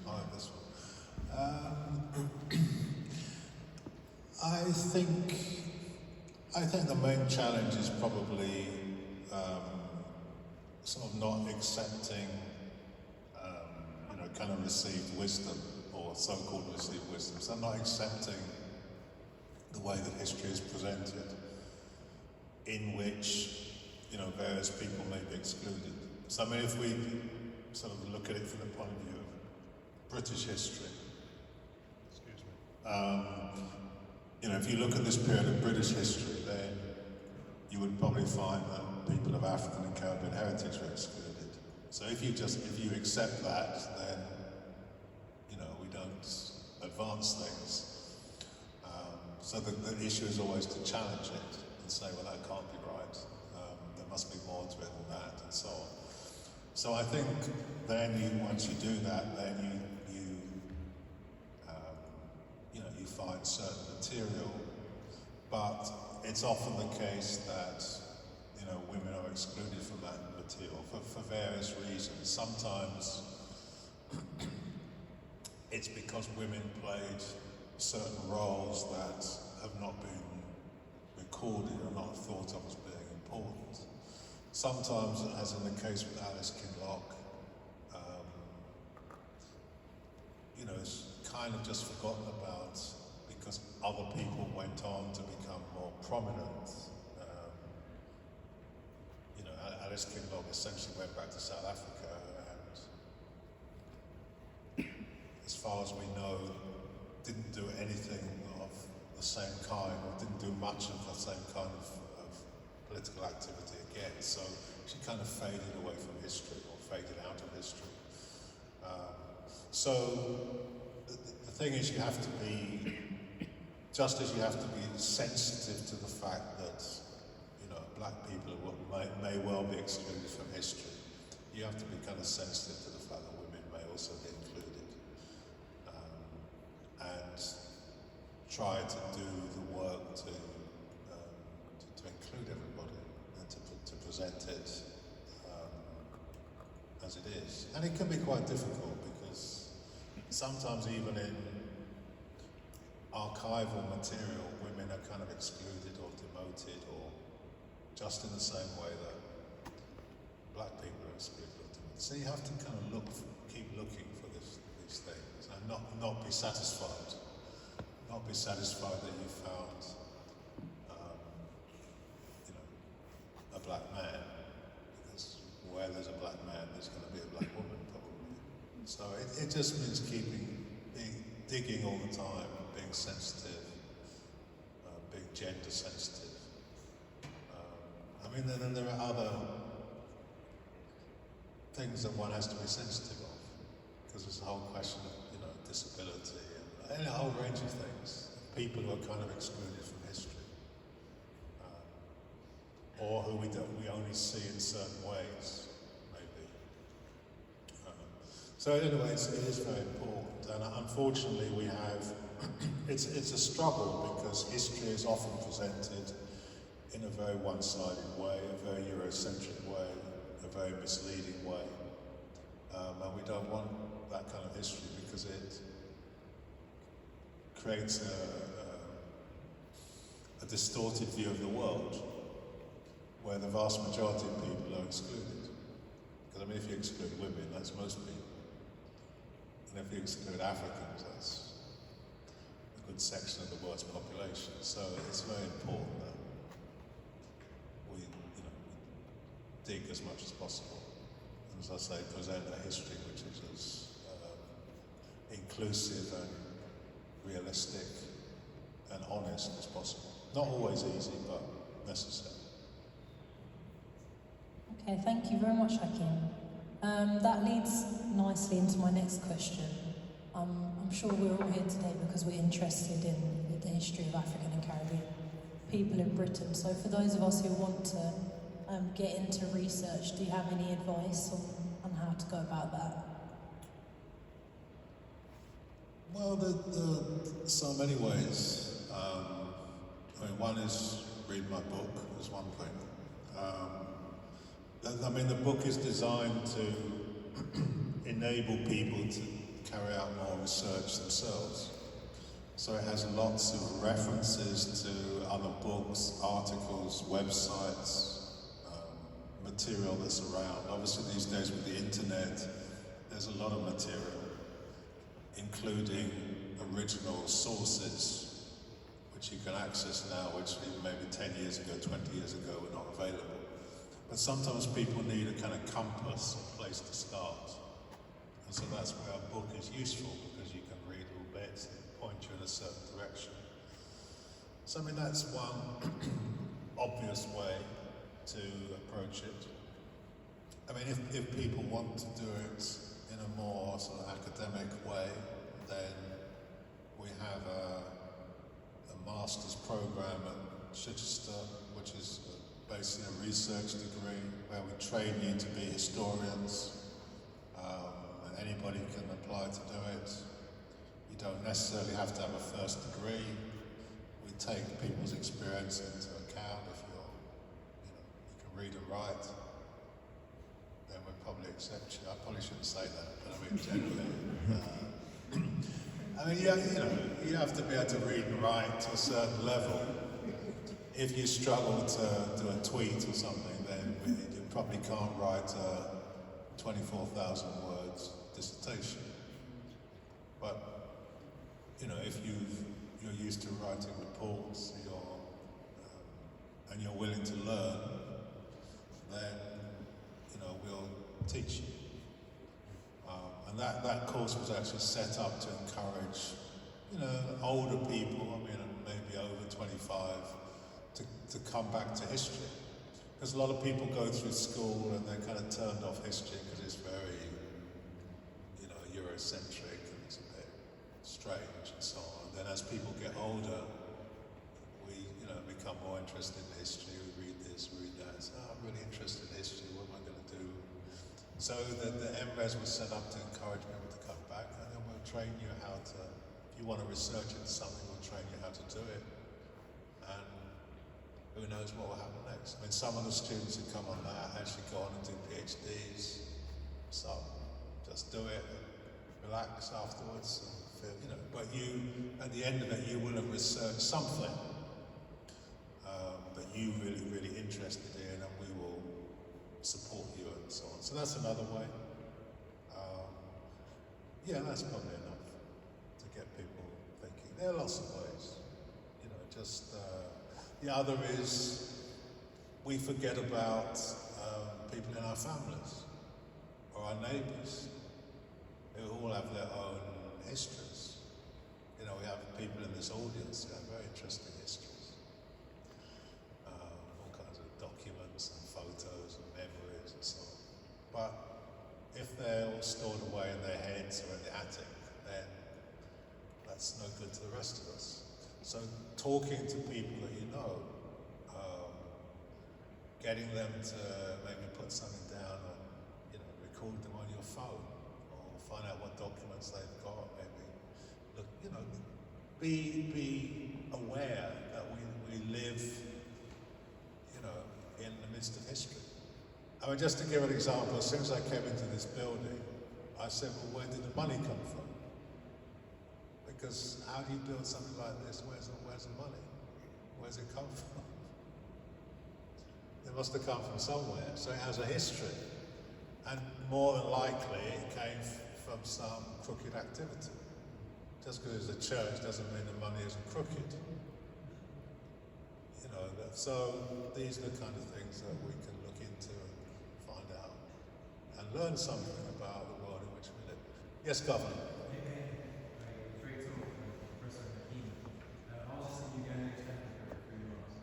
like this one. I think the main challenge is probably sort of not accepting, kind of received wisdom or so-called received wisdom. So not accepting the way that history is presented, in which various people may be excluded. So I mean, if we sort of look at it from the point of view of British history, if you look at this period of British history, then you would probably find that people of African and Caribbean heritage were excluded. So if you accept that, then we don't advance things. So the issue is always to challenge it and say, well, that can't be right. There must be more to it than that, and so on. So I think then once you do that, then you find certain material, but it's often the case that women are excluded from that material for various reasons. Sometimes it's because women played certain roles that have not been recorded or not thought of as being important. Sometimes, as in the case with Alice Kinloch, it's kind of just forgotten about because other people went on to become more prominent. Alice Kinloch essentially went back to South Africa, and as far as we know, didn't do anything of the same kind, or didn't do much of the same kind of political activity again. So she kind of faded away from history, or faded out of history. So the thing is, you have to be just as you have to be sensitive to the fact that, you know, black people may well be excluded from history, you have to be kind of sensitive to the fact that women may also be included. And try to do the work to include everybody and to present it as it is. And it can be quite difficult because sometimes even in archival material, women are kind of excluded or demoted, or just in the same way that black people are excluded or demoted. So you have to kind of keep looking for these things and not be satisfied. Not be satisfied that you found, you know, a black man, because where there's a black man, there's going to be a black woman probably. So it just means digging all the time, being sensitive, being gender sensitive. I mean, then there are other things that one has to be sensitive of, because there's a whole question of, you know, disability and a whole range of things. People who are kind of excluded from history, or who we only see in certain ways, maybe. So anyway, it is very important, and unfortunately we have, it's a struggle because history is often presented in a very one-sided way, a very Eurocentric way, a very misleading way, and we don't want that kind of history because it creates a distorted view of the world where the vast majority of people are excluded. Because I mean, if you exclude women, that's most people. And if you exclude Africans, that's a good section of the world's population. So it's very important that we, you know, dig as much as possible. And as I say, present a history which is as inclusive and realistic and honest as possible. Not always easy, but necessary. Okay, thank you very much, Hakim. That leads nicely into my next question. I'm sure we're all here today because we're interested in the history of African and Caribbean people in Britain. So for those of us who want to get into research, do you have any advice on how to go about that? Well, so many ways. I mean, one is read my book, is one thing. I mean, the book is designed to enable people to carry out more research themselves. So it has lots of references to other books, articles, websites, material that's around. Obviously these days with the internet, there's a lot of material, including original sources, which you can access now, which maybe 10 years ago, 20 years ago were not available. But sometimes people need a kind of compass, a place to start. And so that's where a book is useful, because you can read little bits that point you in a certain direction. So I mean, that's one obvious way to approach it. I mean, if people want to do it in a more sort of academic way, then we have a master's program at Chichester, which is basically a research degree where we train you to be historians. And anybody can apply to do it. You don't necessarily have to have a first degree. We take people's experience into account. If you can read and write, then we'll probably accept you. I probably shouldn't say that, but I mean generally. I mean, you have to be able to read and write to a certain level. If you struggle to do a tweet or something, then you probably can't write a 24,000 words dissertation. But if you're used to writing reports, and you're willing to learn, then we'll teach you. And that course was actually set up to encourage, older people, maybe over 25, to come back to history. Because a lot of people go through school and they're kind of turned off history because it's very, Eurocentric and it's a bit strange and so on. then as people get older, we become more interested in history. We read this, read that. So, I'm really interested in history. What am I going to do? So the MRes was set up to encourage people to come back, and then we'll train you how to. If you want to research into something, we'll train you how to do it. And who knows what will happen next? I mean, some of the students who come on that actually go on and do PhDs. So just do it, and relax afterwards. And feel, but at the end of it, you will have researched something that you really interested in, and we will support you and so on. So that's another way. That's probably enough to get people thinking. There are lots of ways. The other is we forget about people in our families or our neighbours who all have their own histories. We have people in this audience who have very interesting histories. All kinds of documents and photos and memories and so on. But if they're all stored away in their heads or in the attic, then that's no good to the rest of us. So talking to people that you know, getting them to maybe put something down or record them on your phone, or find out what documents they've got, maybe look, be aware that we live in the midst of history. I mean, just to give an example, as soon as I came into this building, I said, well, where did the money come from? Because how do you build something like this? Where's the money? Where's it come from? It must have come from somewhere. So it has a history. And more than likely, it came from some crooked activity. Just because it's a church doesn't mean the money isn't crooked. So these are the kind of things that we can look into and find out and learn something about the world in which we live. Yes, Governor. Great talk, Professor Hakim. I was just in Uganda for 3 months.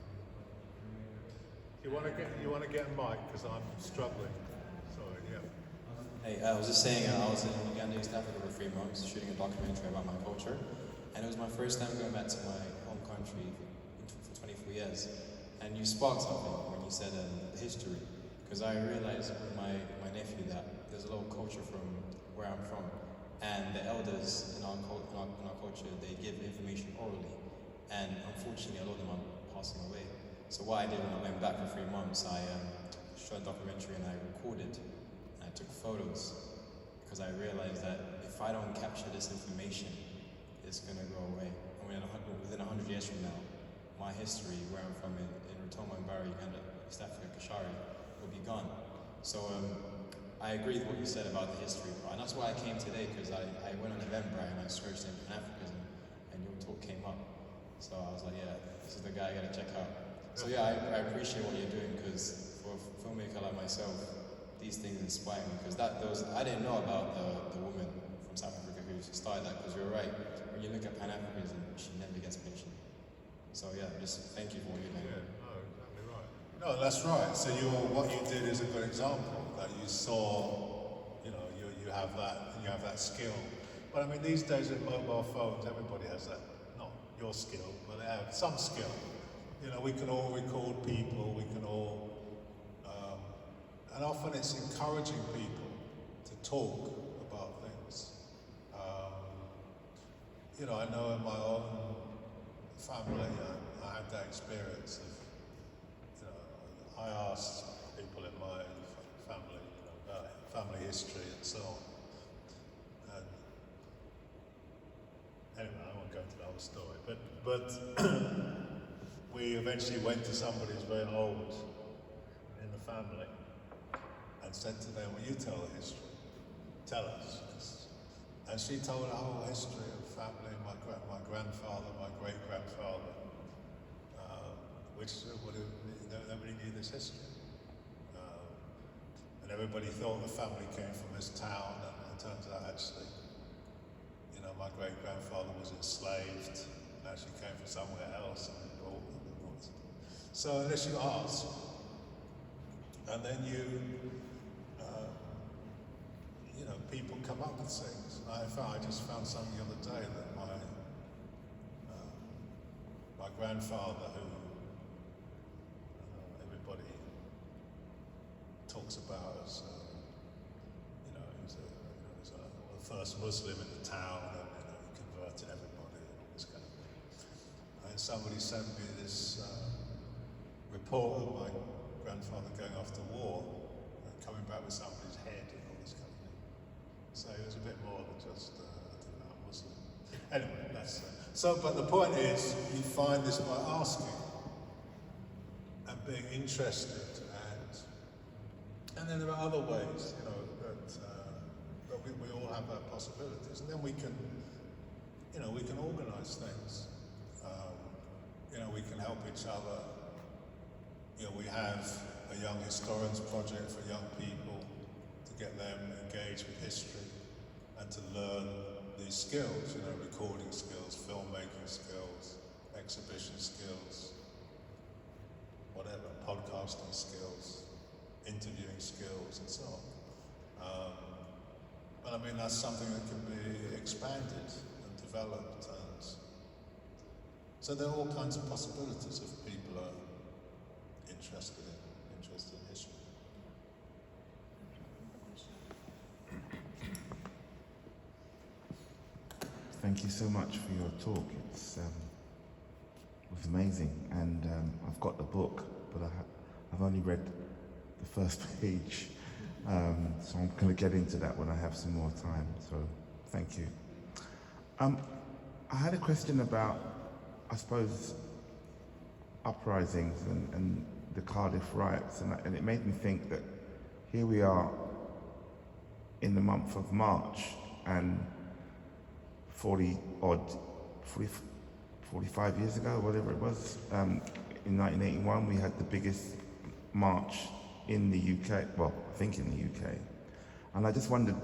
You want to get a mic because I'm struggling. Sorry, yeah. Hey, I was just saying, I was in Uganda, East Africa for 3 months, shooting a documentary about my culture, and it was my first time going back to my home country for 24 years. And you sparked something when you said the history, because I realized with my nephew that there's a lot of culture from where I'm from, and the elders in our culture, they give information orally, and unfortunately a lot of them are passing away. So what I did when I went back for 3 months, I shot a documentary and I recorded, and I took photos, because I realized that if I don't capture this information, it's going to go away. I mean, within 100 years from now, my history, where I'm from in Rotoma and Barry, Uganda, East Africa, Kashari, will be gone. So I agree with what you said about the history part, and that's why I came today, because I went on Eventbrite and I searched in Pan-Africanism, and your talk came up. So I was like, yeah, this is the guy I gotta check out. So yeah, I appreciate what you're doing, because for a filmmaker like myself, these things inspire me, because I didn't know about the woman from South Africa who started that, because you're right, when you look at Pan-Africanism, she never gets mentioned. So yeah, just thank you for what you're doing. Yeah, no, exactly right. No, that's right. So what you did is a good example, that you saw, you have that skill. But I mean, these days with mobile phones, everybody has that, not your skill, but they have some skill. We can all record people, we can all, and often it's encouraging people to talk about things. I know in my own family, I had that experience of, I asked people in my family about family history and so on. And anyway, I won't go into the whole story, but we eventually went to somebody who's very old in the family and said to them, will you tell the history? Tell us. And she told a whole history of family, my grandfather, my great-grandfather, which nobody knew this history. And everybody thought the family came from this town, and it turns out actually, my great-grandfather was enslaved, and actually came from somewhere else. So unless you ask, and then people come up with things. In fact, I just found something the other day that grandfather who everybody talks about as, he was the first Muslim in the town, and he converted everybody and all this kind of thing. And somebody sent me this report of my grandfather going off to war and coming back with somebody's head and all this kind of thing. So it was a bit more than just a devout Muslim. Anyway, that's but the point is, you find this by asking and being interested, and then there are other ways, that we all have our possibilities, and then we can organise things. We can help each other. We have a young historians project for young people to get them engaged with history and to learn these skills, recording skills, filmmaking skills, exhibition skills, whatever, podcasting skills, interviewing skills, and so on. But I mean, that's something that can be expanded and developed, and so there are all kinds of possibilities if people are interested in history. Thank you so much for your talk. It was amazing, and I've got the book, but I've only read the first page, so I'm going to get into that when I have some more time. So, thank you. I had a question about, I suppose, uprisings and the Cardiff riots, and it made me think that here we are in the month of March, and 45 years ago, whatever it was, in 1981, we had the biggest march in the UK, well, I think in the UK. And I just wondered,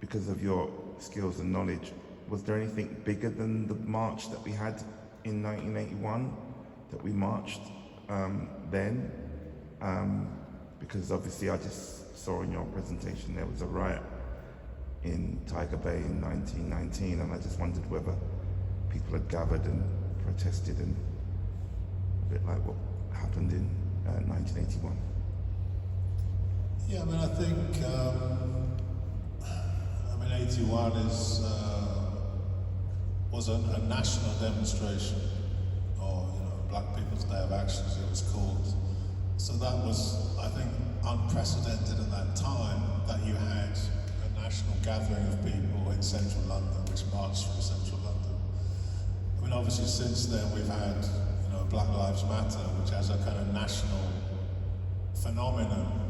because of your skills and knowledge, was there anything bigger than the march that we had in 1981, that we marched then? Because obviously I just saw in your presentation there was a riot in Tiger Bay in 1919, and I just wondered whether people had gathered and protested, and a bit like what happened in 1981. Yeah, I mean, I think 81 was a national demonstration, or Black People's Day of Action, as it was called. So that was, I think, unprecedented at that time, that you had a national gathering of people in central London, which marched through central London. I mean, obviously since then we've had, Black Lives Matter, which has a kind of national phenomenon.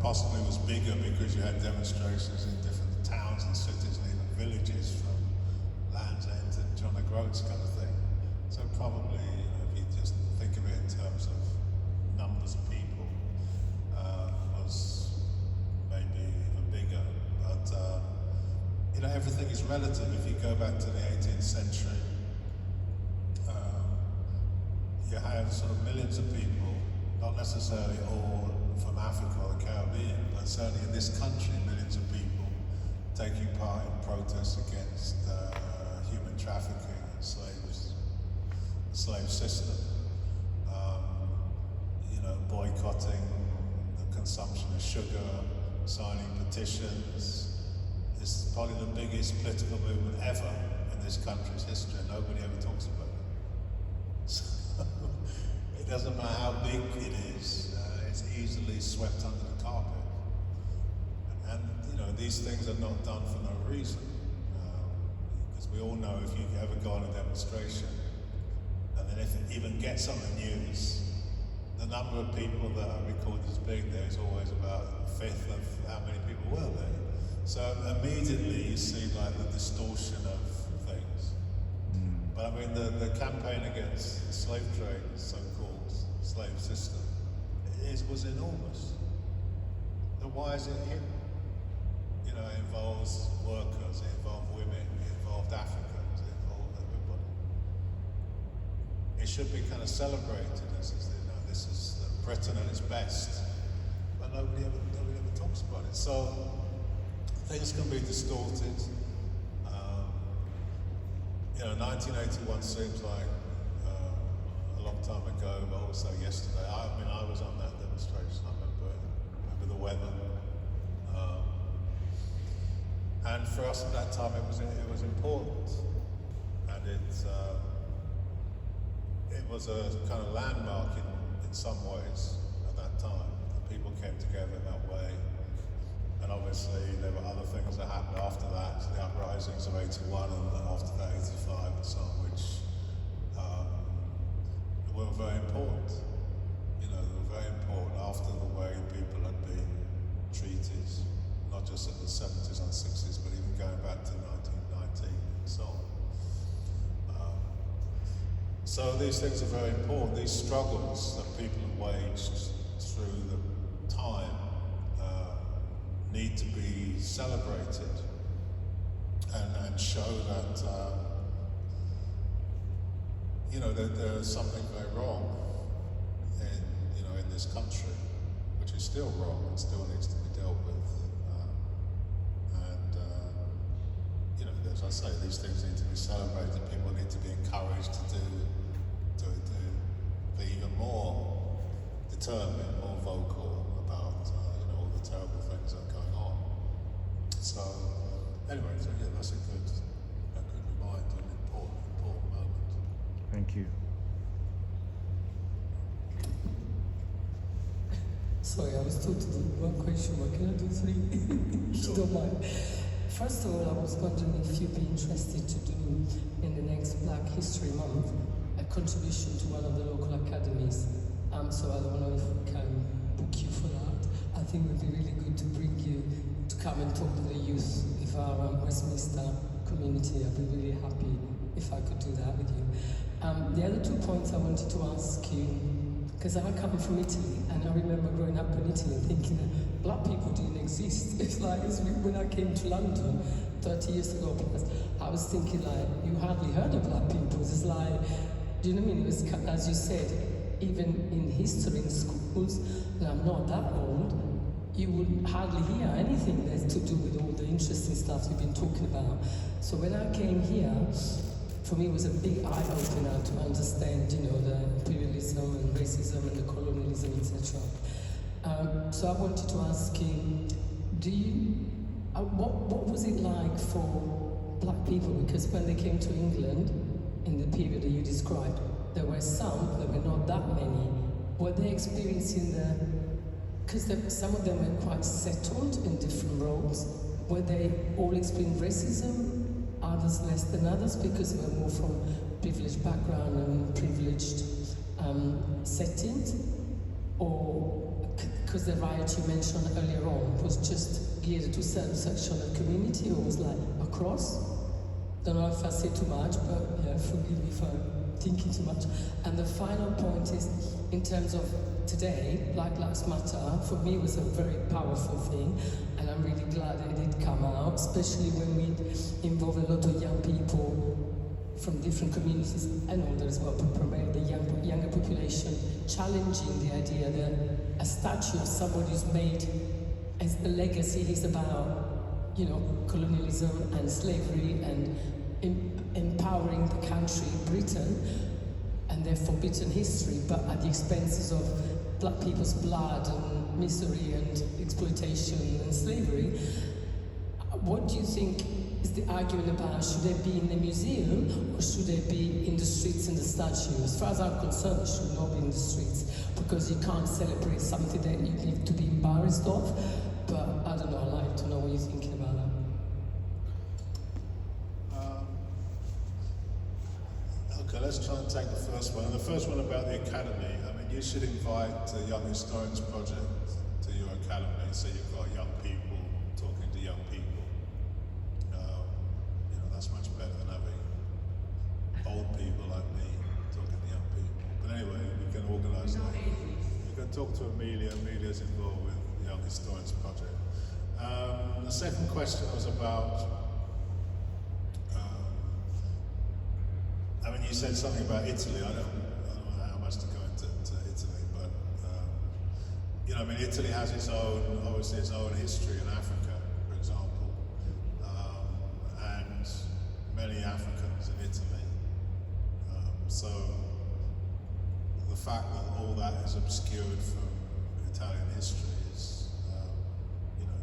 Possibly was bigger because you had demonstrations in different towns and cities and even villages, from Land's End to John O'Groats kind of thing. So probably, if you just think of it in terms of numbers of people, was maybe even bigger. But everything is relative. If you go back to the 18th century, you have sort of millions of people, not necessarily all from Africa or the Caribbean, but certainly in this country, millions of people taking part in protests against human trafficking and the slave system, boycotting the consumption of sugar, signing petitions. It's probably the biggest political movement ever in this country's history, and nobody ever talks about it. So, it doesn't matter how big it is, it's easily swept under the carpet. And these things are not done for no reason. Because we all know, if you ever go on a demonstration, and then if it even gets on the news, the number of people that are recorded as being there is always about a fifth of how many people were there. So immediately you see like the distortion of things. But I mean, the campaign against the slave trade, the so-called slave system, was enormous. So why is it here? It involves workers, it involved women, it involved Africans, it involved everybody. It should be kind of celebrated as this is Britain at its best, but nobody ever talks about it. So things can be distorted. 1981 seems like a long time ago, but also yesterday. I mean, I was on that demonstration. I remember the weather. And for us at that time, it was important, and it was a kind of landmark in some ways at that time. People came together in that way, and obviously there were other things that happened after that, the uprisings of '81 and after that '85 and so on, which were very important. You know, they were very important after the way people had been treated, not just in the 70s and 60s, but even going back to 1919 and so on. So these things are very important. These struggles that people have waged through the time need to be celebrated and show that that there's something very wrong in this country, which is still wrong and still needs to be dealt with. As I say, these things need to be celebrated. People need to be encouraged to be even more determined, more vocal about all the terrible things that are going on. So anyway, that's a good reminder, an important moment. Thank you. Sorry, I was told to do one question, but can I do three? If you don't mind. First of all, I was wondering if you'd be interested to do, in the next Black History Month, a contribution to one of the local academies. So I don't know if we can book you for that. I think it would be really good to bring you to come and talk to the youth of our Westminster community. I'd be really happy if I could do that with you. The other 2 points I wanted to ask you, because I come from Italy, and I remember growing up in Italy thinking that black people didn't exist. It's like when I came to London 30 years ago plus, I was thinking like, you hardly heard of black people. It's like, do you know what I mean? It was, as you said, even in history in schools, and I'm not that old, you would hardly hear anything that's to do with all the interesting stuff you've been talking about. So when I came here, for me, it was a big eye-opener to understand, the imperialism and racism and the colonialism, etc. So I wanted to ask you, what was it like for black people? Because when they came to England, in the period that you described, there were some, there were not that many. Were they experiencing because some of them were quite settled in different roles. Were they all experiencing racism? Others less than others because they were more from privileged background and privileged settings, or because the riot you mentioned earlier on was just geared to a certain section of the community, or was like across? Don't know if I say too much, but yeah, forgive me for thinking too much. And the final point is, in terms of today, Black Lives Matter, for me was a very powerful thing, and I'm really glad that it did come out, especially when we involve a lot of young people from different communities and older as well, but primarily the younger population, challenging the idea that a statue of somebody who's made as a legacy is about, colonialism and slavery and empowering the country, Britain, and their forbidden history, but at the expenses of black people's blood and misery and exploitation and slavery. What do you think is the argument about? Should they be in the museum or should they be in the streets in the statue? As far as I'm concerned, it should not be in the streets, because you can't celebrate something that you need to be embarrassed of. But I don't know, I'd like to know what you're thinking about that. Okay, let's try and take the first one. And the first one about the academy. I mean, you should invite Young Historians Project to your academy, so you've got young people talking to young people. That's much better than having old people like me talking to young people. But anyway, we can organise that. You can talk to Amelia. Amelia's involved with the Young Historians Project. The second question was about. You said something about Italy. I don't know how much to go into Italy, but Italy has obviously its own history in Africa, for example, and many Africans in Italy fact that all that is obscured from Italian history is,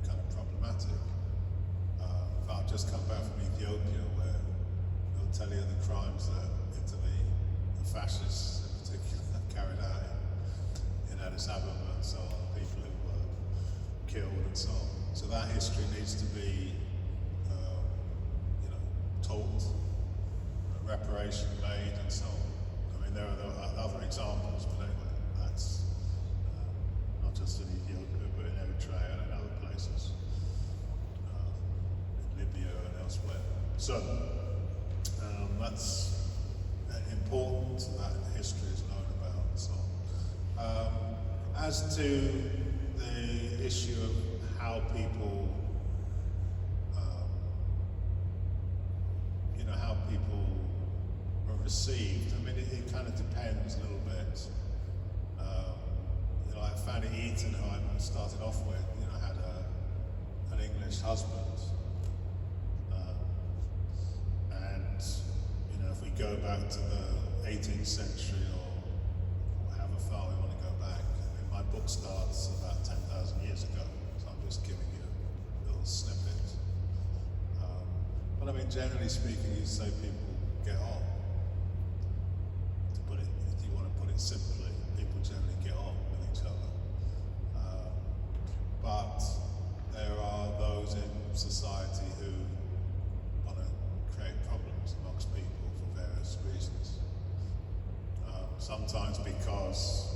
kind of problematic. I've just come back from Ethiopia, where they'll tell you the crimes that Italy, the fascists in particular, carried out in Addis Ababa and so on, people who were killed and so on. So that history needs to be, taught, reparation made, and so on. I mean, there are other examples, but anyway, that's not just in Ethiopia, but in Eritrea and in other places, in Libya and elsewhere. So that's important that history is known about and so on. As to the issue of how people received. I mean, it kind of depends a little bit. Like Fanny Eaton, who I started off with, had an English husband. And, if we go back to the 18th century or however far we want to go back, I mean, my book starts about 10,000 years ago, so I'm just giving you a little snippet. But I mean, generally speaking, you say people get on. Simply, people generally get on with each other. But there are those in society who want to create problems amongst people for various reasons. Sometimes because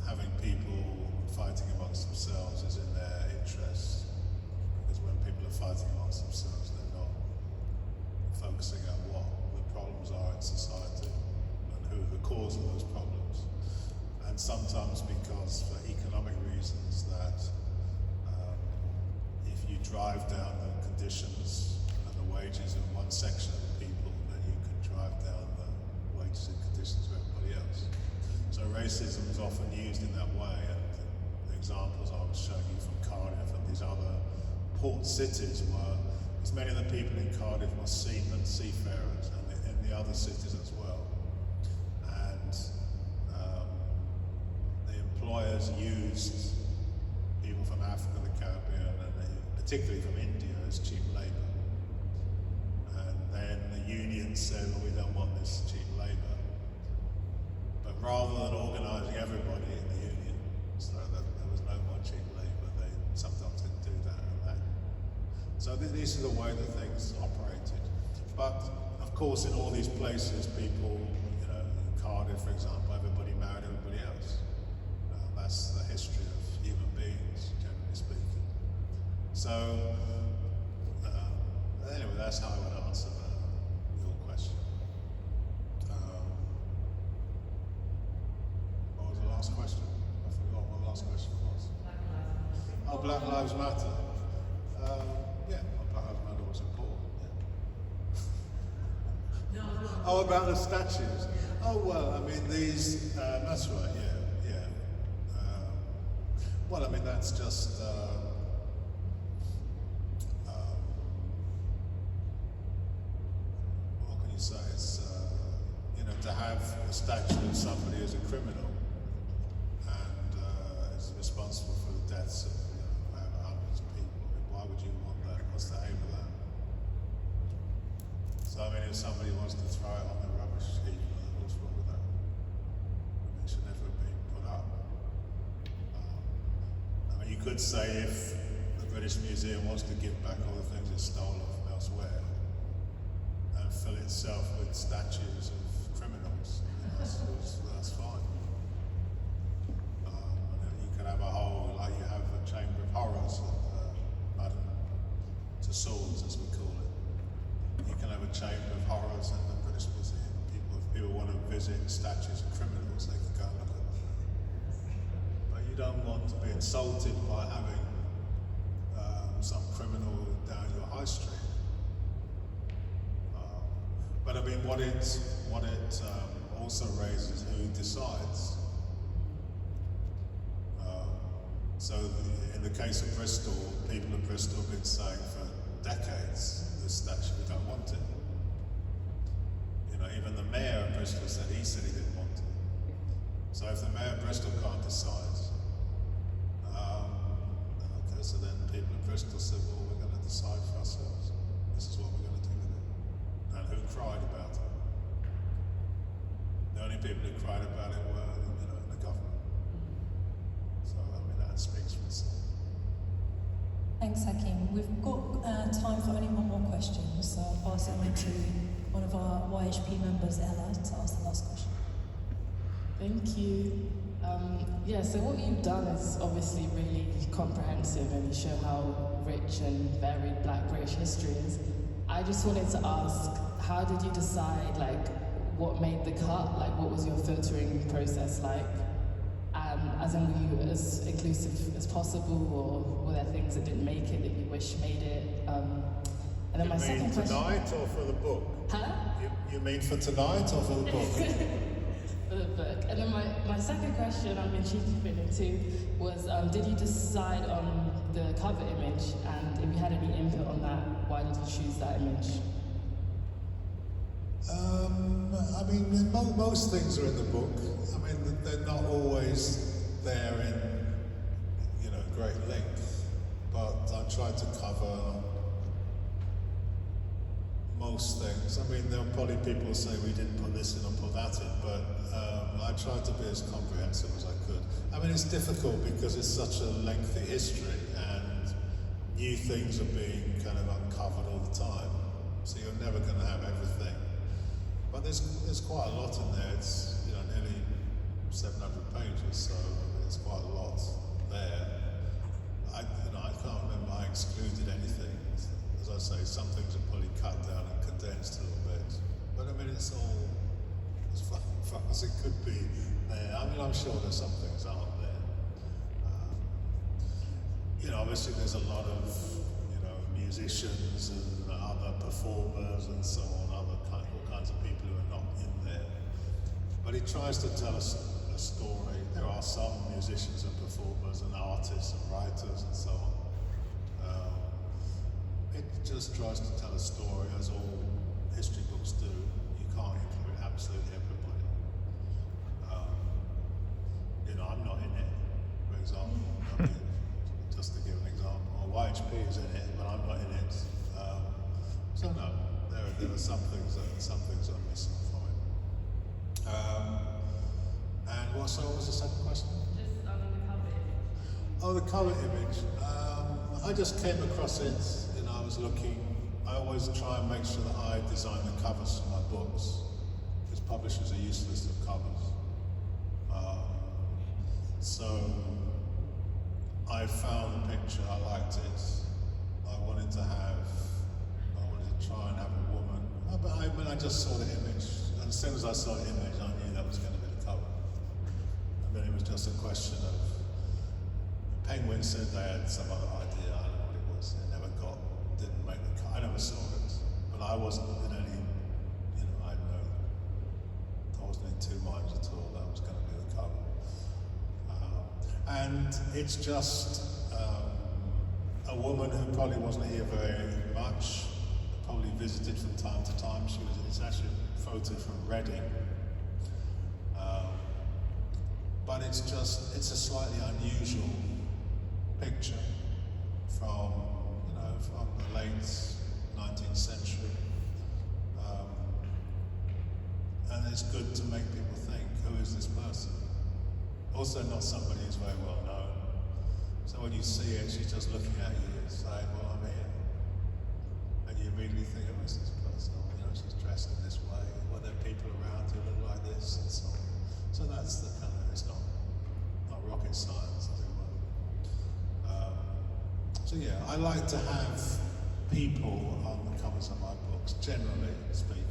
having people fighting amongst themselves is in their interests. Because when people are fighting amongst themselves, they're not focusing on what the problems are in society. Who the cause of those problems, and sometimes because for economic reasons that if you drive down the conditions and the wages of one section of the people, then you can drive down the wages and conditions of everybody else. So racism is often used in that way, and the examples I was showing you from Cardiff and these other port cities were, as many of the people in Cardiff were seamen, seafarers, and in the other cities as well. Employers used people from Africa, the Caribbean, and particularly from India as cheap labour. And then the union said, well, we don't want this cheap labour. But rather than organising everybody in the union so that there was no more cheap labour, they sometimes didn't do that and that. So this is the way that things operated. But of course, in all these places, people, in Cardiff, for example, everybody married everybody else. That's the history of human beings, generally speaking. So, anyway, that's how I would answer your question. What was the last question? I forgot what the last question was. Oh, Black Lives Matter. Yeah, Black Lives Matter was important. Yeah. Oh, about the statues. Oh, well, I mean, these, that's right, yeah. Well, I mean, that's just, what can you say? It's, to have a statue of somebody as a criminal and is responsible for the deaths of hundreds of people. I mean, why would you want that? What's the aim of that? So, I mean, if somebody wants to throw it on the rubbish heap, what's wrong with that? I mean, it should never be put up. You could say if the British Museum wants to give back all the things it stole from elsewhere and fill itself with statues of criminals, that's fine. You could have a whole, like you have a chamber of horrors at Madame Tussauds, as we call it. You can have a chamber of horrors in the British Museum. If people want to visit statues of criminals, they can go and look at them. You don't want to be insulted by having some criminal down your high street. But I mean, what it also raises who decides. So in the case of Bristol, people of Bristol have been saying for decades, this statue, we don't want it. Even the mayor of Bristol said he didn't want it. So if the mayor of Bristol can't decide, okay, so then people in Bristol said, well, we're going to decide for ourselves. This is what we're going to do with it. And who cried about it? The only people who cried about it were, the government. So, I mean, that speaks for itself. Thanks, Hakim. We've got time for only one more question, so I'll pass it on to one of our YHP members, Ella, to ask the last question. Thank you. So what you've done is obviously really comprehensive and you show how rich and varied Black British history is. I just wanted to ask, how did you decide, what made the cut? What was your filtering process like? As in, were you as inclusive as possible, or were there things that didn't make it that you wish made it? And then my second question. Tonight or for the book? Huh? You mean for tonight or for the book? For the book. And then my second question, I'm going to cheeky fit into, was did you decide on the cover image? And if you had any input on that, why did you choose that image? I mean, most things are in the book. I mean, they're not always there in, great length, but I tried to cover most things. I mean, there'll probably people say we didn't put this in or put that in, but I tried to be as comprehensive as I could. I mean, it's difficult because it's such a lengthy history and new things are being kind of uncovered all the time, so you're never going to have everything. But there's quite a lot in there. It's nearly 700 pages, so there's quite a lot there. I can't remember I excluded anything. As I say, some things are probably cut down and condensed a little bit. But I mean, it's all as far as it could be there. I mean, I'm sure there's some things aren't there. Obviously there's a lot of musicians and other performers and so on, all kinds of people who are not in there. But he tries to tell us a story. There are some musicians and performers and artists and writers and so on. It just tries to tell a story, as all history books do. You can't include absolutely everybody. I'm not in it, for example. I mean, just to give an example. Or YHP is in it, but I'm not in it. So no, there are some things I'm missing from it. And what was the second question? Just the cover image. Oh, the cover image. I just came across it. I was looking. I always try and make sure that I design the covers for my books, because publishers are useless at covers. So I found the picture. I liked it. I wanted to try and have a woman. But when I just saw the image, and as soon as I saw the image, I knew that was going to be the cover. And then it was just a question of, Penguin said they had some other idea, I don't know what it was. It didn't make the cut. I never saw it. But I wasn't in any, I wasn't in two minds at all. That was going to be the cover. And it's just a woman who probably wasn't here very much, probably visited from time to time. It's actually a photo from Reading. But it's a slightly unusual picture from the late 19th century. And it's good to make people think, who is this person? Also not somebody who's very well known. So when you see it, she's just looking at you and saying, well, I'm here. And you immediately think, oh, is this person? She's dressed in this way. Well, there are people around who look like this and so on. So that's the kind of, it's not rocket science, as it were. So yeah, I like to have people on the covers of my books, generally speaking.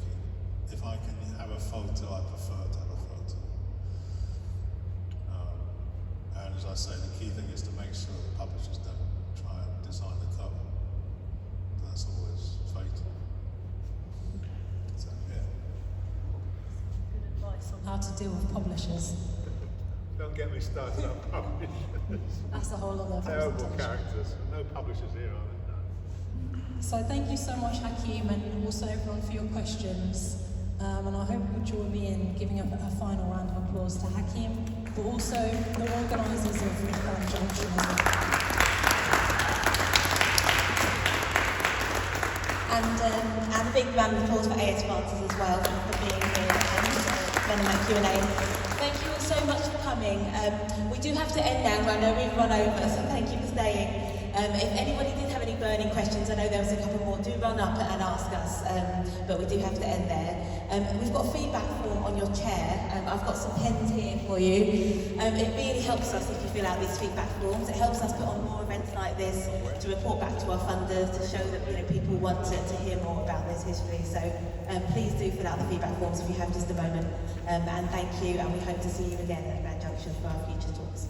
If I can have a photo, I prefer to have a photo. And as I say, the key thing is to make sure the publishers don't try and design the cover. That's always fatal. So yeah. Good advice on how to deal with publishers. Don't get me started on publishers. That's a whole other Terrible presentation. characters. No publishers here, are there? No. So thank you so much, Hakim, and also everyone for your questions. And I hope you'll join me in giving a a final round of applause to Hakim, but also the organisers of Grand Junction as well. And a big round of applause for AS Francis as well for being here and running that Q&A. Thank you all so much for coming. We do have to end now, I know we've run over, so thank you for staying. If anybody did have any burning questions, I know there was a couple more, do run up and ask us, but we do have to end there. We've got a feedback form on your chair. I've got some pens here for you. It really helps us if you fill out these feedback forms. It helps us put on more events like this to report back to our funders, to show that people want to hear more about this history. So please do fill out the feedback forms if you have just a moment. And thank you, and we hope to see you again at Grand Junction for our future talks.